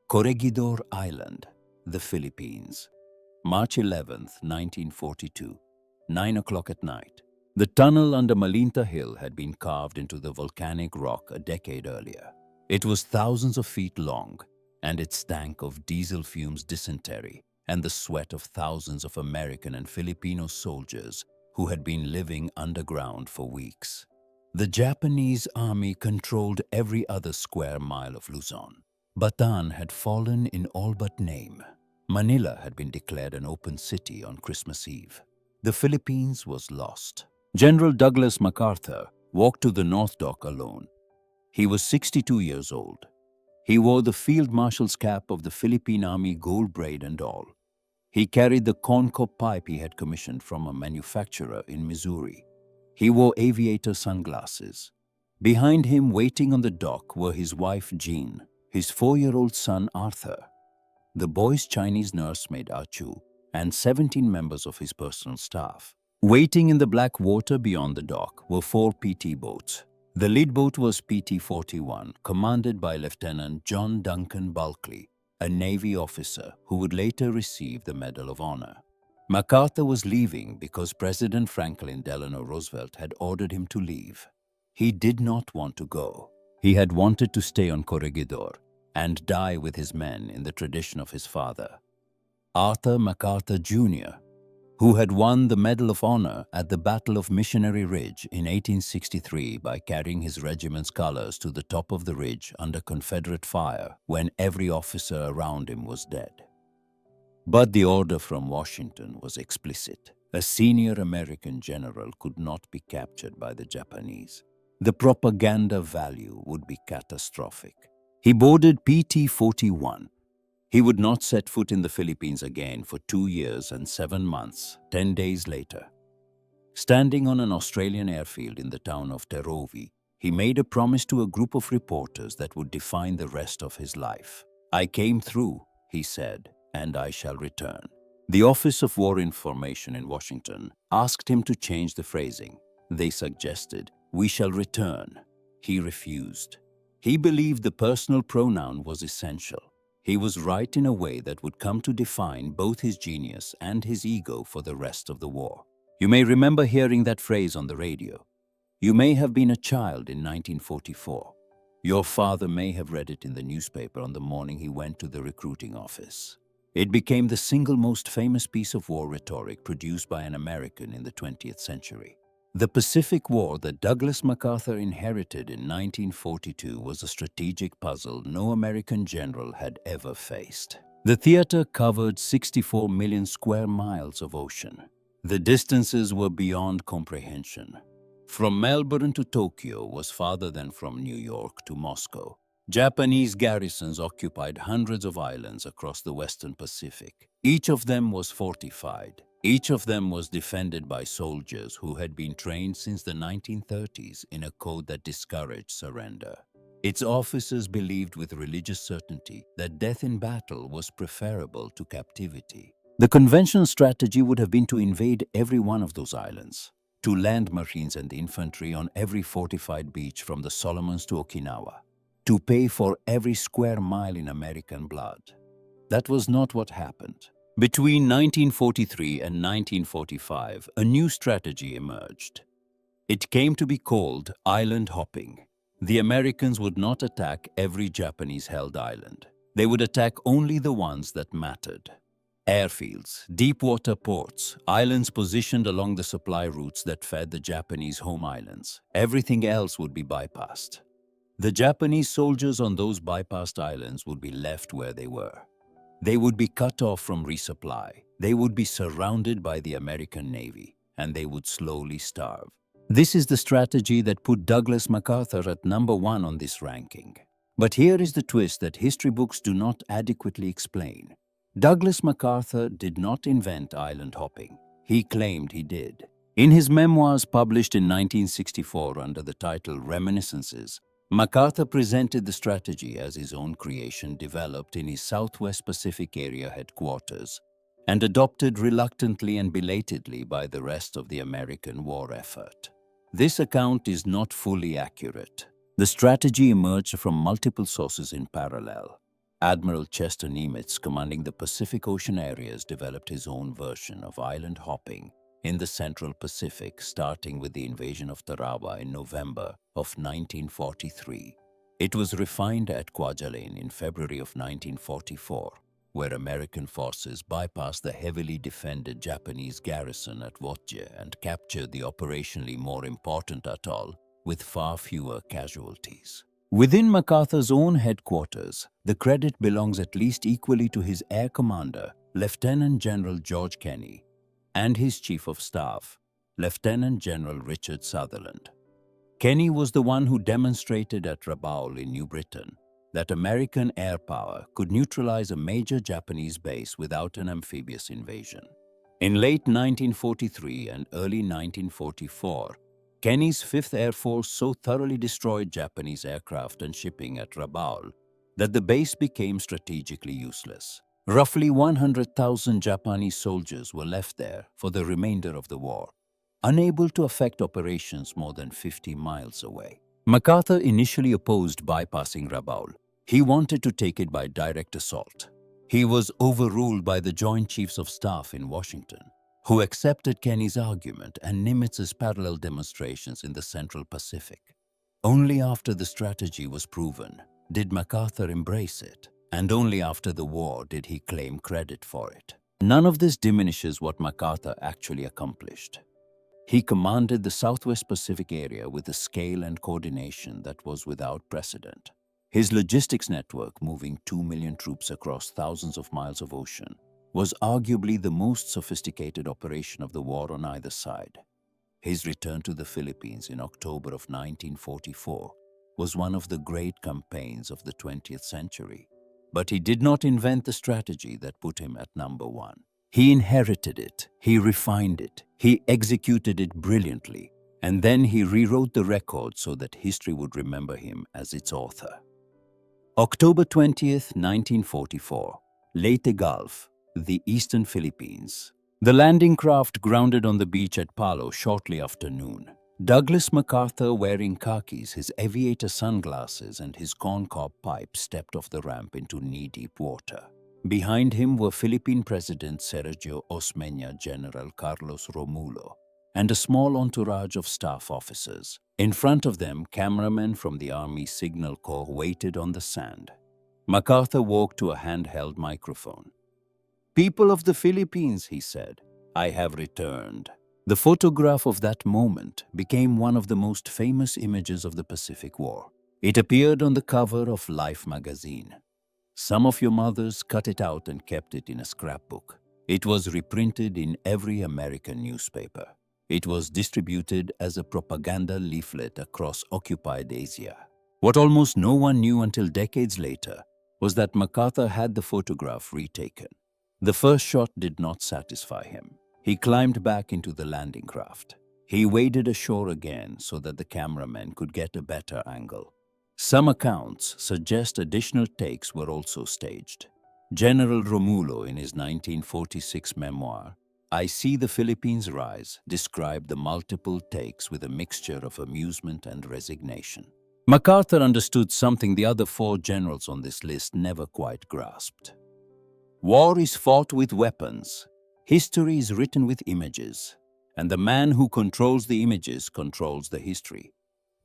Corregidor Island, the Philippines. March 11, 1942, 9 o'clock at night. The tunnel under Malinta Hill had been carved into the volcanic rock a decade earlier. It was thousands of feet long, and it stank of diesel fumes, dysentery, and the sweat of thousands of American and Filipino soldiers who had been living underground for weeks. The Japanese army controlled every other square mile of Luzon. Bataan had fallen in all but name. Manila had been declared an open city on Christmas Eve. The Philippines was lost. General Douglas MacArthur walked to the North Dock alone. He was 62 years old. He wore the Field Marshal's cap of the Philippine Army, gold braid and all. He carried the corncob pipe he had commissioned from a manufacturer in Missouri. He wore aviator sunglasses. Behind him, waiting on the dock, were his wife Jean, his 4-year-old son Arthur, the boy's Chinese nursemaid Achu, and 17 members of his personal staff. Waiting in the black water beyond the dock were 4 PT boats. The lead boat was PT-41, commanded by Lieutenant John Duncan Bulkley, a Navy officer who would later receive the Medal of Honor. MacArthur was leaving because President Franklin Delano Roosevelt had ordered him to leave. He did not want to go. He had wanted to stay on Corregidor and die with his men in the tradition of his father, Arthur MacArthur Jr., who had won the Medal of Honor at the Battle of Missionary Ridge in 1863 by carrying his regiment's colors to the top of the ridge under Confederate fire when every officer around him was dead. But the order from Washington was explicit. A senior American general could not be captured by the Japanese. The propaganda value would be catastrophic. He boarded PT-41. He would not set foot in the Philippines again for 2 years and 7 months, 10 days later. Standing on an Australian airfield in the town of Terovi, he made a promise to a group of reporters that would define the rest of his life. "I came through," he said, "and I shall return." The Office of War Information in Washington asked him to change the phrasing. They suggested, "We shall return." He refused. He believed the personal pronoun was essential. He was right in a way that would come to define both his genius and his ego for the rest of the war. You may remember hearing that phrase on the radio. You may have been a child in 1944. Your father may have read it in the newspaper on the morning he went to the recruiting office. It became the single most famous piece of war rhetoric produced by an American in the 20th century. The Pacific War that Douglas MacArthur inherited in 1942 was a strategic puzzle no American general had ever faced. The theater covered 64 million square miles of ocean. The distances were beyond comprehension. From Melbourne to Tokyo was farther than from New York to Moscow. Japanese garrisons occupied hundreds of islands across the Western Pacific. Each of them was fortified. Each of them was defended by soldiers who had been trained since the 1930s in a code that discouraged surrender. Its officers believed with religious certainty that death in battle was preferable to captivity. The conventional strategy would have been to invade every one of those islands, to land Marines and infantry on every fortified beach from the Solomons to Okinawa, to pay for every square mile in American blood. That was not what happened. Between 1943 and 1945, a new strategy emerged. It came to be called island hopping. The Americans would not attack every Japanese-held island. They would attack only the ones that mattered. Airfields, deep-water ports, islands positioned along the supply routes that fed the Japanese home islands. Everything else would be bypassed. The Japanese soldiers on those bypassed islands would be left where they were. They would be cut off from resupply. They would be surrounded by the American Navy, and they would slowly starve. This is the strategy that put Douglas MacArthur at number 1 on this ranking. But here is the twist that history books do not adequately explain. Douglas MacArthur did not invent island hopping. He claimed he did. In his memoirs published in 1964 under the title Reminiscences, MacArthur presented the strategy as his own creation developed in his Southwest Pacific Area headquarters and adopted reluctantly and belatedly by the rest of the American war effort. This account is not fully accurate. The strategy emerged from multiple sources in parallel. Admiral Chester Nimitz, commanding the Pacific Ocean areas, developed his own version of island hopping in the Central Pacific, starting with the invasion of Tarawa in November of 1943. It was refined at Kwajalein in February of 1944, where American forces bypassed the heavily defended Japanese garrison at Wotje and captured the operationally more important atoll with far fewer casualties. Within MacArthur's own headquarters, the credit belongs at least equally to his air commander, Lieutenant General George Kenney, and his Chief of Staff, Lieutenant General Richard Sutherland. Kenney was the one who demonstrated at Rabaul in New Britain that American air power could neutralize a major Japanese base without an amphibious invasion. In late 1943 and early 1944, Kenney's 5th Air Force so thoroughly destroyed Japanese aircraft and shipping at Rabaul that the base became strategically useless. Roughly 100,000 Japanese soldiers were left there for the remainder of the war, unable to affect operations more than 50 miles away. MacArthur initially opposed bypassing Rabaul. He wanted to take it by direct assault. He was overruled by the Joint Chiefs of Staff in Washington, who accepted Kenney's argument and Nimitz's parallel demonstrations in the Central Pacific. Only after the strategy was proven did MacArthur embrace it, and only after the war did he claim credit for it. None of this diminishes what MacArthur actually accomplished. He commanded the Southwest Pacific area with a scale and coordination that was without precedent. His logistics network, moving 2 million troops across thousands of miles of ocean, was arguably the most sophisticated operation of the war on either side. His return to the Philippines in October of 1944 was one of the great campaigns of the 20th century. But he did not invent the strategy that put him at number one. He inherited it, he refined it, he executed it brilliantly, and then he rewrote the record so that history would remember him as its author. October 20th, 1944, Leyte Gulf, the eastern Philippines. The landing craft grounded on the beach at Palo shortly after noon. Douglas MacArthur, wearing khakis, his aviator sunglasses, and his corncob pipe, stepped off the ramp into knee-deep water. Behind him were Philippine President Sergio Osmeña, General Carlos Romulo, and a small entourage of staff officers. In front of them, cameramen from the Army Signal Corps waited on the sand. MacArthur walked to a handheld microphone. "People of the Philippines," he said, "I have returned." The photograph of that moment became one of the most famous images of the Pacific War. It appeared on the cover of Life magazine. Some of your mothers cut it out and kept it in a scrapbook. It was reprinted in every American newspaper. It was distributed as a propaganda leaflet across occupied Asia. What almost no one knew until decades later was that MacArthur had the photograph retaken. The first shot did not satisfy him. He climbed back into the landing craft. He waded ashore again so that the cameramen could get a better angle. Some accounts suggest additional takes were also staged. General Romulo, in his 1946 memoir, I See the Philippines Rise, described the multiple takes with a mixture of amusement and resignation. MacArthur understood something the other 4 generals on this list never quite grasped. War is fought with weapons. History is written with images, and the man who controls the images controls the history.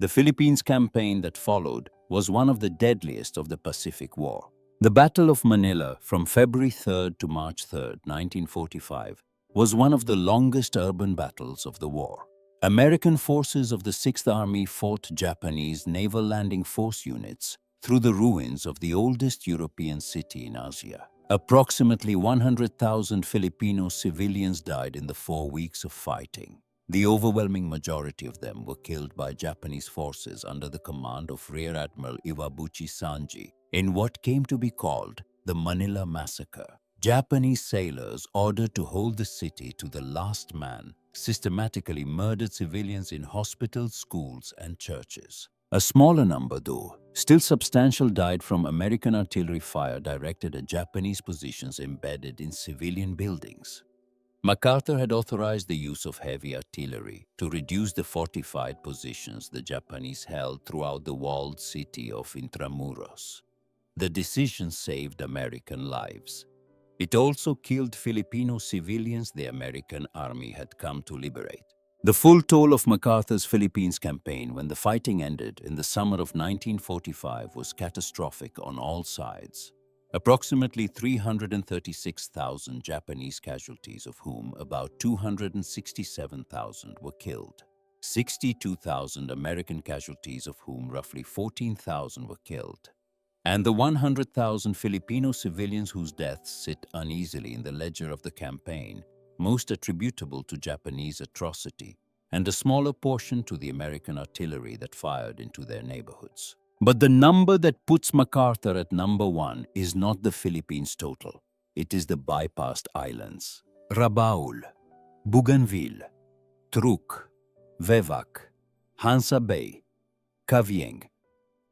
The Philippines campaign that followed was one of the deadliest of the Pacific War. The Battle of Manila from February 3rd to March 3rd, 1945, was one of the longest urban battles of the war. American forces of the 6th Army fought Japanese naval landing force units through the ruins of the oldest European city in Asia. Approximately 100,000 Filipino civilians died in the 4 weeks of fighting. The overwhelming majority of them were killed by Japanese forces under the command of Rear Admiral Iwabuchi Sanji in what came to be called the Manila Massacre. Japanese sailors ordered to hold the city to the last man systematically murdered civilians in hospitals, schools, and churches. A smaller number, though, still substantial, died from American artillery fire directed at Japanese positions embedded in civilian buildings. MacArthur had authorized the use of heavy artillery to reduce the fortified positions the Japanese held throughout the walled city of Intramuros. The decision saved American lives. It also killed Filipino civilians the American army had come to liberate. The full toll of MacArthur's Philippines campaign when the fighting ended in the summer of 1945 was catastrophic on all sides. Approximately 336,000 Japanese casualties, of whom about 267,000 were killed. 62,000 American casualties, of whom roughly 14,000 were killed. And the 100,000 Filipino civilians whose deaths sit uneasily in the ledger of the campaign, most attributable to Japanese atrocity, and a smaller portion to the American artillery that fired into their neighborhoods. But the number that puts MacArthur at number one is not the Philippines total. It is the bypassed islands. Rabaul, Bougainville, Truk, Vevak, Hansa Bay, Cavien,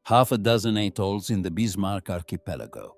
half a dozen atolls in the Bismarck archipelago.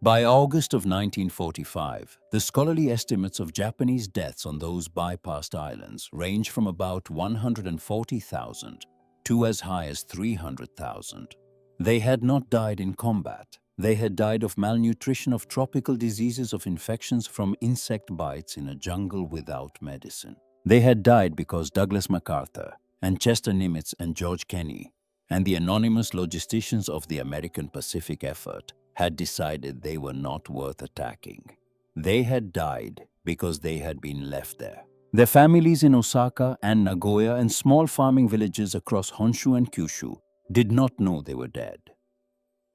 By August of 1945, the scholarly estimates of Japanese deaths on those bypassed islands range from about 140,000 to as high as 300,000. They had not died in combat. They had died of malnutrition, of tropical diseases, of infections from insect bites in a jungle without medicine. They had died because Douglas MacArthur and Chester Nimitz and George Kenney and the anonymous logisticians of the American Pacific effort had decided they were not worth attacking. They had died because they had been left there. Their families in Osaka and Nagoya and small farming villages across Honshu and Kyushu did not know they were dead.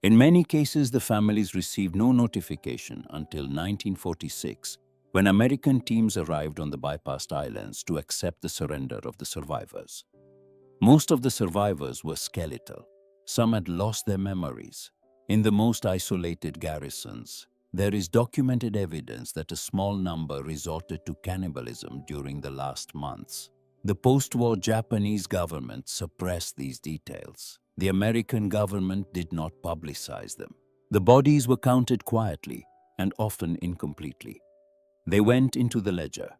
In many cases, the families received no notification until 1946, when American teams arrived on the bypassed islands to accept the surrender of the survivors. Most of the survivors were skeletal. Some had lost their memories. In the most isolated garrisons, there is documented evidence that a small number resorted to cannibalism during the last months. The post-war Japanese government suppressed these details. The American government did not publicize them. The bodies were counted quietly and often incompletely. They went into the ledger.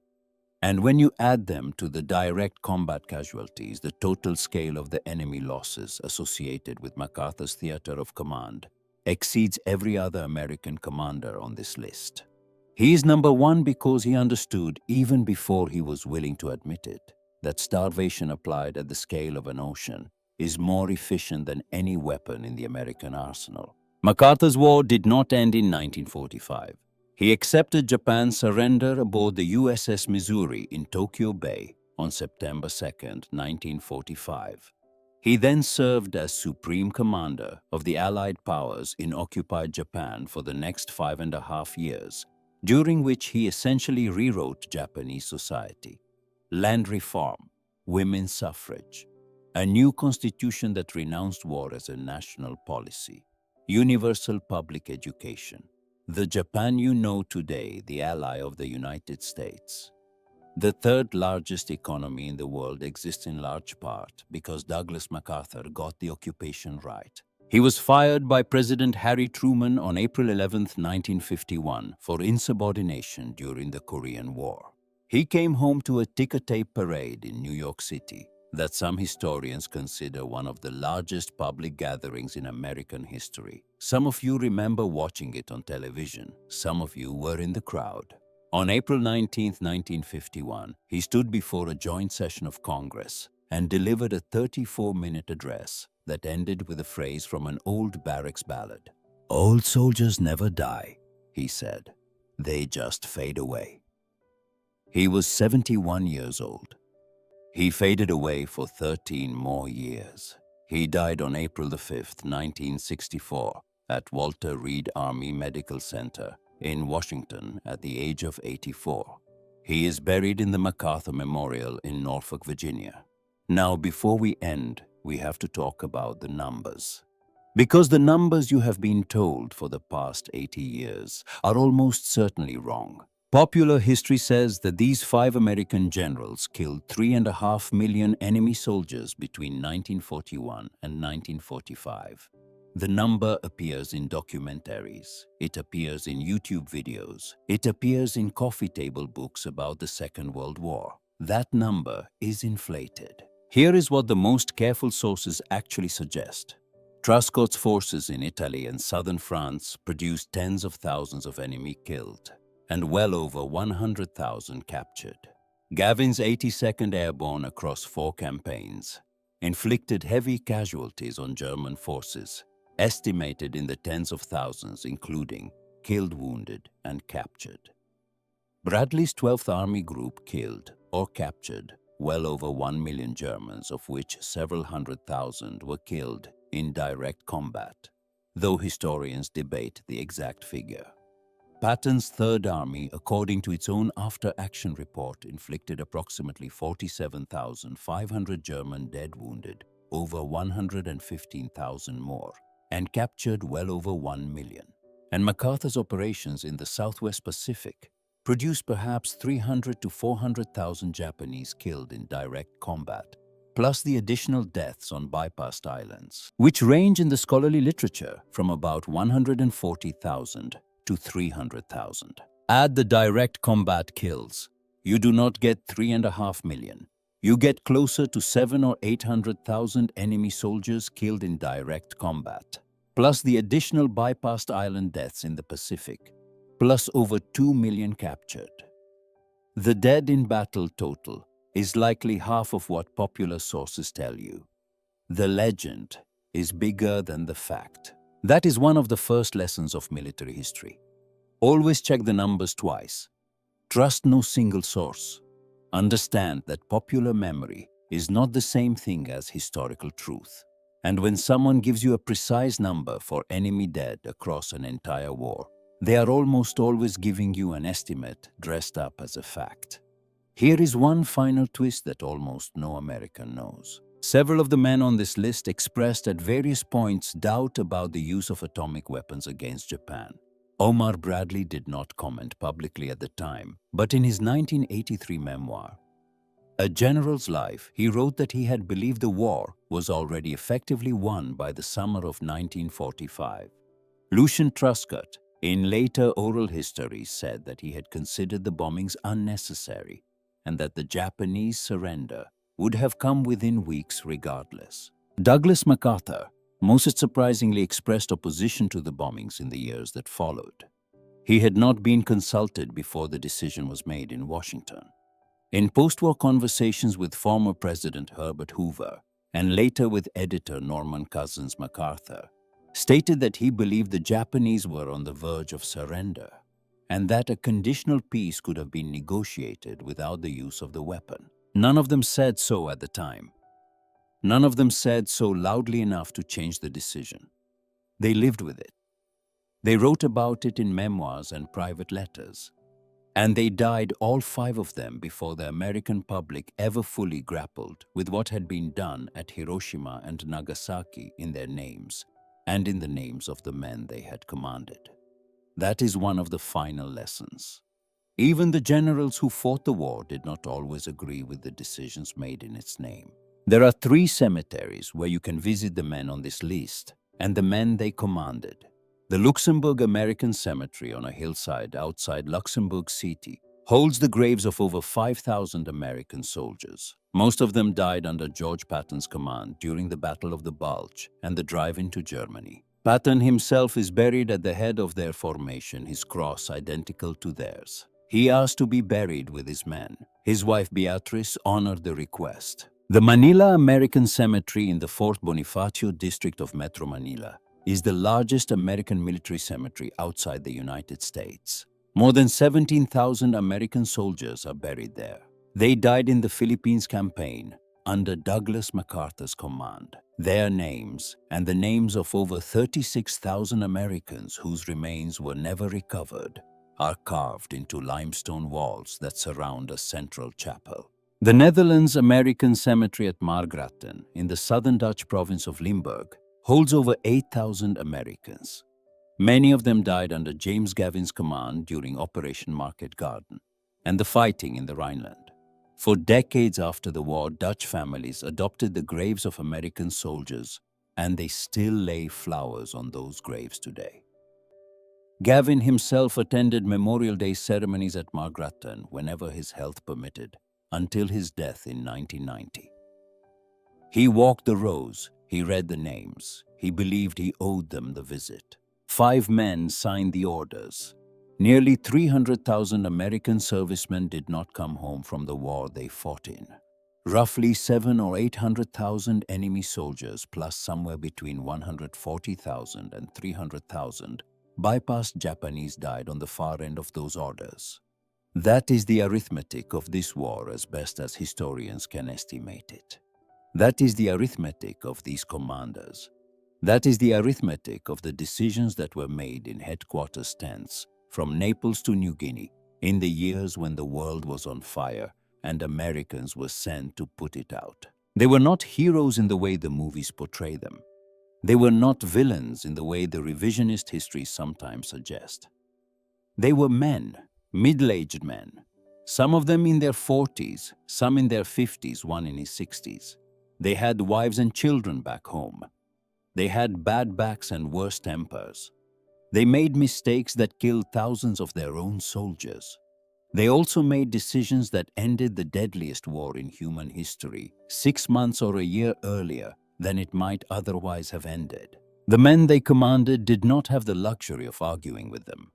And when you add them to the direct combat casualties, the total scale of the enemy losses associated with MacArthur's theater of command exceeds every other American commander on this list. He is number one because he understood, even before he was willing to admit it, that starvation applied at the scale of an ocean is more efficient than any weapon in the American arsenal. MacArthur's war did not end in 1945. He accepted Japan's surrender aboard the USS Missouri in Tokyo Bay on September 2, 1945. He then served as Supreme Commander of the Allied powers in occupied Japan for the next 5.5 years, during which he essentially rewrote Japanese society. Land reform, women's suffrage, a new constitution that renounced war as a national policy, universal public education. The Japan you know today, the ally of the United States. The third largest economy in the world exists in large part because Douglas MacArthur got the occupation right. He was fired by President Harry Truman on April 11, 1951, for insubordination during the Korean War. He came home to a ticker-tape parade in New York City that some historians consider one of the largest public gatherings in American history. Some of you remember watching it on television. Some of you were in the crowd. On April 19, 1951, he stood before a joint session of Congress and delivered a 34-minute address that ended with a phrase from an old barracks ballad. "Old soldiers never die," he said. "They just fade away." He was 71 years old. He faded away for 13 more years. He died on April 5, 1964, at Walter Reed Army Medical Center in Washington at the age of 84. He is buried in the MacArthur Memorial in Norfolk, Virginia. Now, before we end, we have to talk about the numbers. Because the numbers you have been told for the past 80 years are almost certainly wrong. Popular history says that these 5 American generals killed 3.5 million enemy soldiers between 1941 and 1945. The number appears in documentaries, it appears in YouTube videos, it appears in coffee table books about the Second World War. That number is inflated. Here is what the most careful sources actually suggest. Truscott's forces in Italy and southern France produced tens of thousands of enemy killed. and well over 100,000 captured. Gavin's 82nd Airborne across 4 campaigns inflicted heavy casualties on German forces, estimated in the tens of thousands, including killed, wounded, and captured. Bradley's 12th Army Group killed or captured well over 1 million Germans, of which several 100,000 were killed in direct combat, though historians debate the exact figure. Patton's Third Army, according to its own after-action report, inflicted approximately 47,500 German dead, wounded over 115,000 more, and captured well over 1 million. And MacArthur's operations in the Southwest Pacific produced perhaps 300 to 400,000 Japanese killed in direct combat, plus the additional deaths on bypassed islands, which range in the scholarly literature from about 140,000 to 300,000. Add the direct combat kills. You do not get 3.5 million. You get closer to 700,000 or 800,000 enemy soldiers killed in direct combat, plus the additional bypassed island deaths in the Pacific, plus over 2 million captured. The dead in battle total is likely half of what popular sources tell you. The legend is bigger than the fact. That is one of the first lessons of military history. Always check the numbers twice. Trust no single source. Understand that popular memory is not the same thing as historical truth. And when someone gives you a precise number for enemy dead across an entire war, they are almost always giving you an estimate dressed up as a fact. Here is one final twist that almost no American knows. Several of the men on this list expressed at various points doubt about the use of atomic weapons against Japan. Omar Bradley did not comment publicly at the time, but in his 1983 memoir, A General's Life, he wrote that he had believed the war was already effectively won by the summer of 1945. Lucian Truscott, in later oral histories, said that he had considered the bombings unnecessary and that the Japanese surrender would have come within weeks regardless. Douglas MacArthur most surprisingly expressed opposition to the bombings in the years that followed. He had not been consulted before the decision was made in Washington. In post-war conversations with former President Herbert Hoover and later with editor Norman Cousins, MacArthur stated that he believed the Japanese were on the verge of surrender and that a conditional peace could have been negotiated without the use of the weapon. None of them said so at the time. None of them said so loudly enough to change the decision. They lived with it. They wrote about it in memoirs and private letters. And they died, all 5 of them, before the American public ever fully grappled with what had been done at Hiroshima and Nagasaki in their names and in the names of the men they had commanded. That is one of the final lessons. Even the generals who fought the war did not always agree with the decisions made in its name. There are 3 cemeteries where you can visit the men on this list and the men they commanded. The Luxembourg American Cemetery on a hillside outside Luxembourg City holds the graves of over 5,000 American soldiers. Most of them died under George Patton's command during the Battle of the Bulge and the drive into Germany. Patton himself is buried at the head of their formation, his cross identical to theirs. He asked to be buried with his men. His wife Beatrice honored the request. The Manila American Cemetery in the Fort Bonifacio district of Metro Manila is the largest American military cemetery outside the United States. More than 17,000 American soldiers are buried there. They died in the Philippines campaign under Douglas MacArthur's command. Their names and the names of over 36,000 Americans whose remains were never recovered are carved into limestone walls that surround a central chapel. The Netherlands American Cemetery at Margraten in the southern Dutch province of Limburg holds over 8,000 Americans. Many of them died under James Gavin's command during Operation Market Garden and the fighting in the Rhineland. For decades after the war, Dutch families adopted the graves of American soldiers, and they still lay flowers on those graves today. Gavin himself attended Memorial Day ceremonies at Margraten whenever his health permitted, until his death in 1990. He walked the rows, he read the names, he believed he owed them the visit. 5 men signed the orders. Nearly 300,000 American servicemen did not come home from the war they fought in. Roughly 700,000 or 800,000 enemy soldiers, plus somewhere between 140,000 and 300,000 bypassed Japanese died on the far end of those orders. That is the arithmetic of this war as best as historians can estimate it. That is the arithmetic of these commanders. That is the arithmetic of the decisions that were made in headquarters tents from Naples to New Guinea in the years when the world was on fire and Americans were sent to put it out. They were not heroes in the way the movies portray them. They were not villains in the way the revisionist histories sometimes suggest. They were men, middle-aged men, some of them in their 40s, some in their 50s, one in his 60s. They had wives and children back home. They had bad backs and worse tempers. They made mistakes that killed thousands of their own soldiers. They also made decisions that ended the deadliest war in human history 6 months or a year earlier than it might otherwise have ended. The men they commanded did not have the luxury of arguing with them.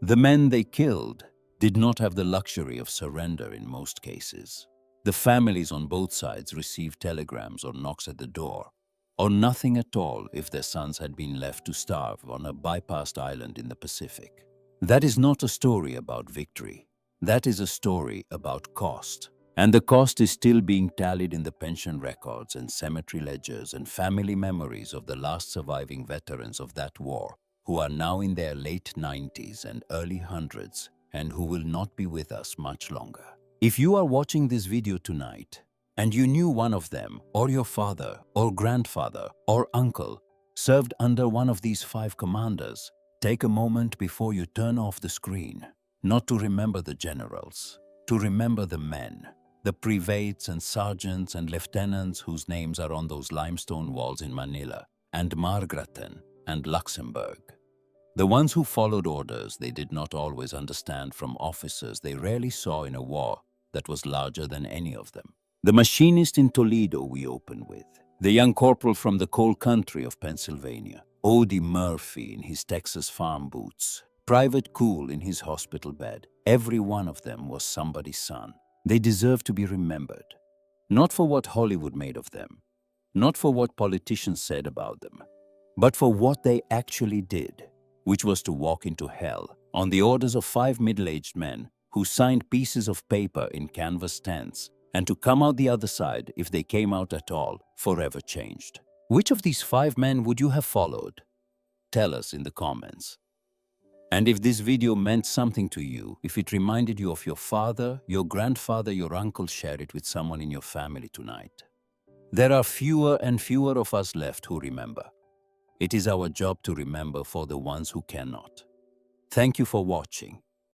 The men they killed did not have the luxury of surrender in most cases. The families on both sides received telegrams or knocks at the door, or nothing at all if their sons had been left to starve on a bypassed island in the Pacific. That is not a story about victory. That is a story about cost. And the cost is still being tallied in the pension records and cemetery ledgers and family memories of the last surviving veterans of that war, who are now in their late 90s and early hundreds and who will not be with us much longer. If you are watching this video tonight and you knew one of them, or your father, or grandfather, or uncle served under one of these 5 commanders, take a moment before you turn off the screen, not to remember the generals, to remember the men, the privates and sergeants and lieutenants whose names are on those limestone walls in Manila and Margraten and Luxembourg. The ones who followed orders they did not always understand from officers they rarely saw in a war that was larger than any of them. The machinist in Toledo we open with, the young corporal from the coal country of Pennsylvania, Odie Murphy in his Texas farm boots, Private Cool in his hospital bed, every one of them was somebody's son. They deserve to be remembered, not for what Hollywood made of them, not for what politicians said about them, but for what they actually did, which was to walk into hell on the orders of 5 middle-aged men who signed pieces of paper in canvas tents, and to come out the other side, if they came out at all, forever changed. Which of these 5 men would you have followed? Tell us in the comments. And if this video meant something to you, if it reminded you of your father, your grandfather, your uncle, share it with someone in your family tonight. There are fewer and fewer of us left who remember. It is our job to remember for the ones who cannot. Thank you for watching.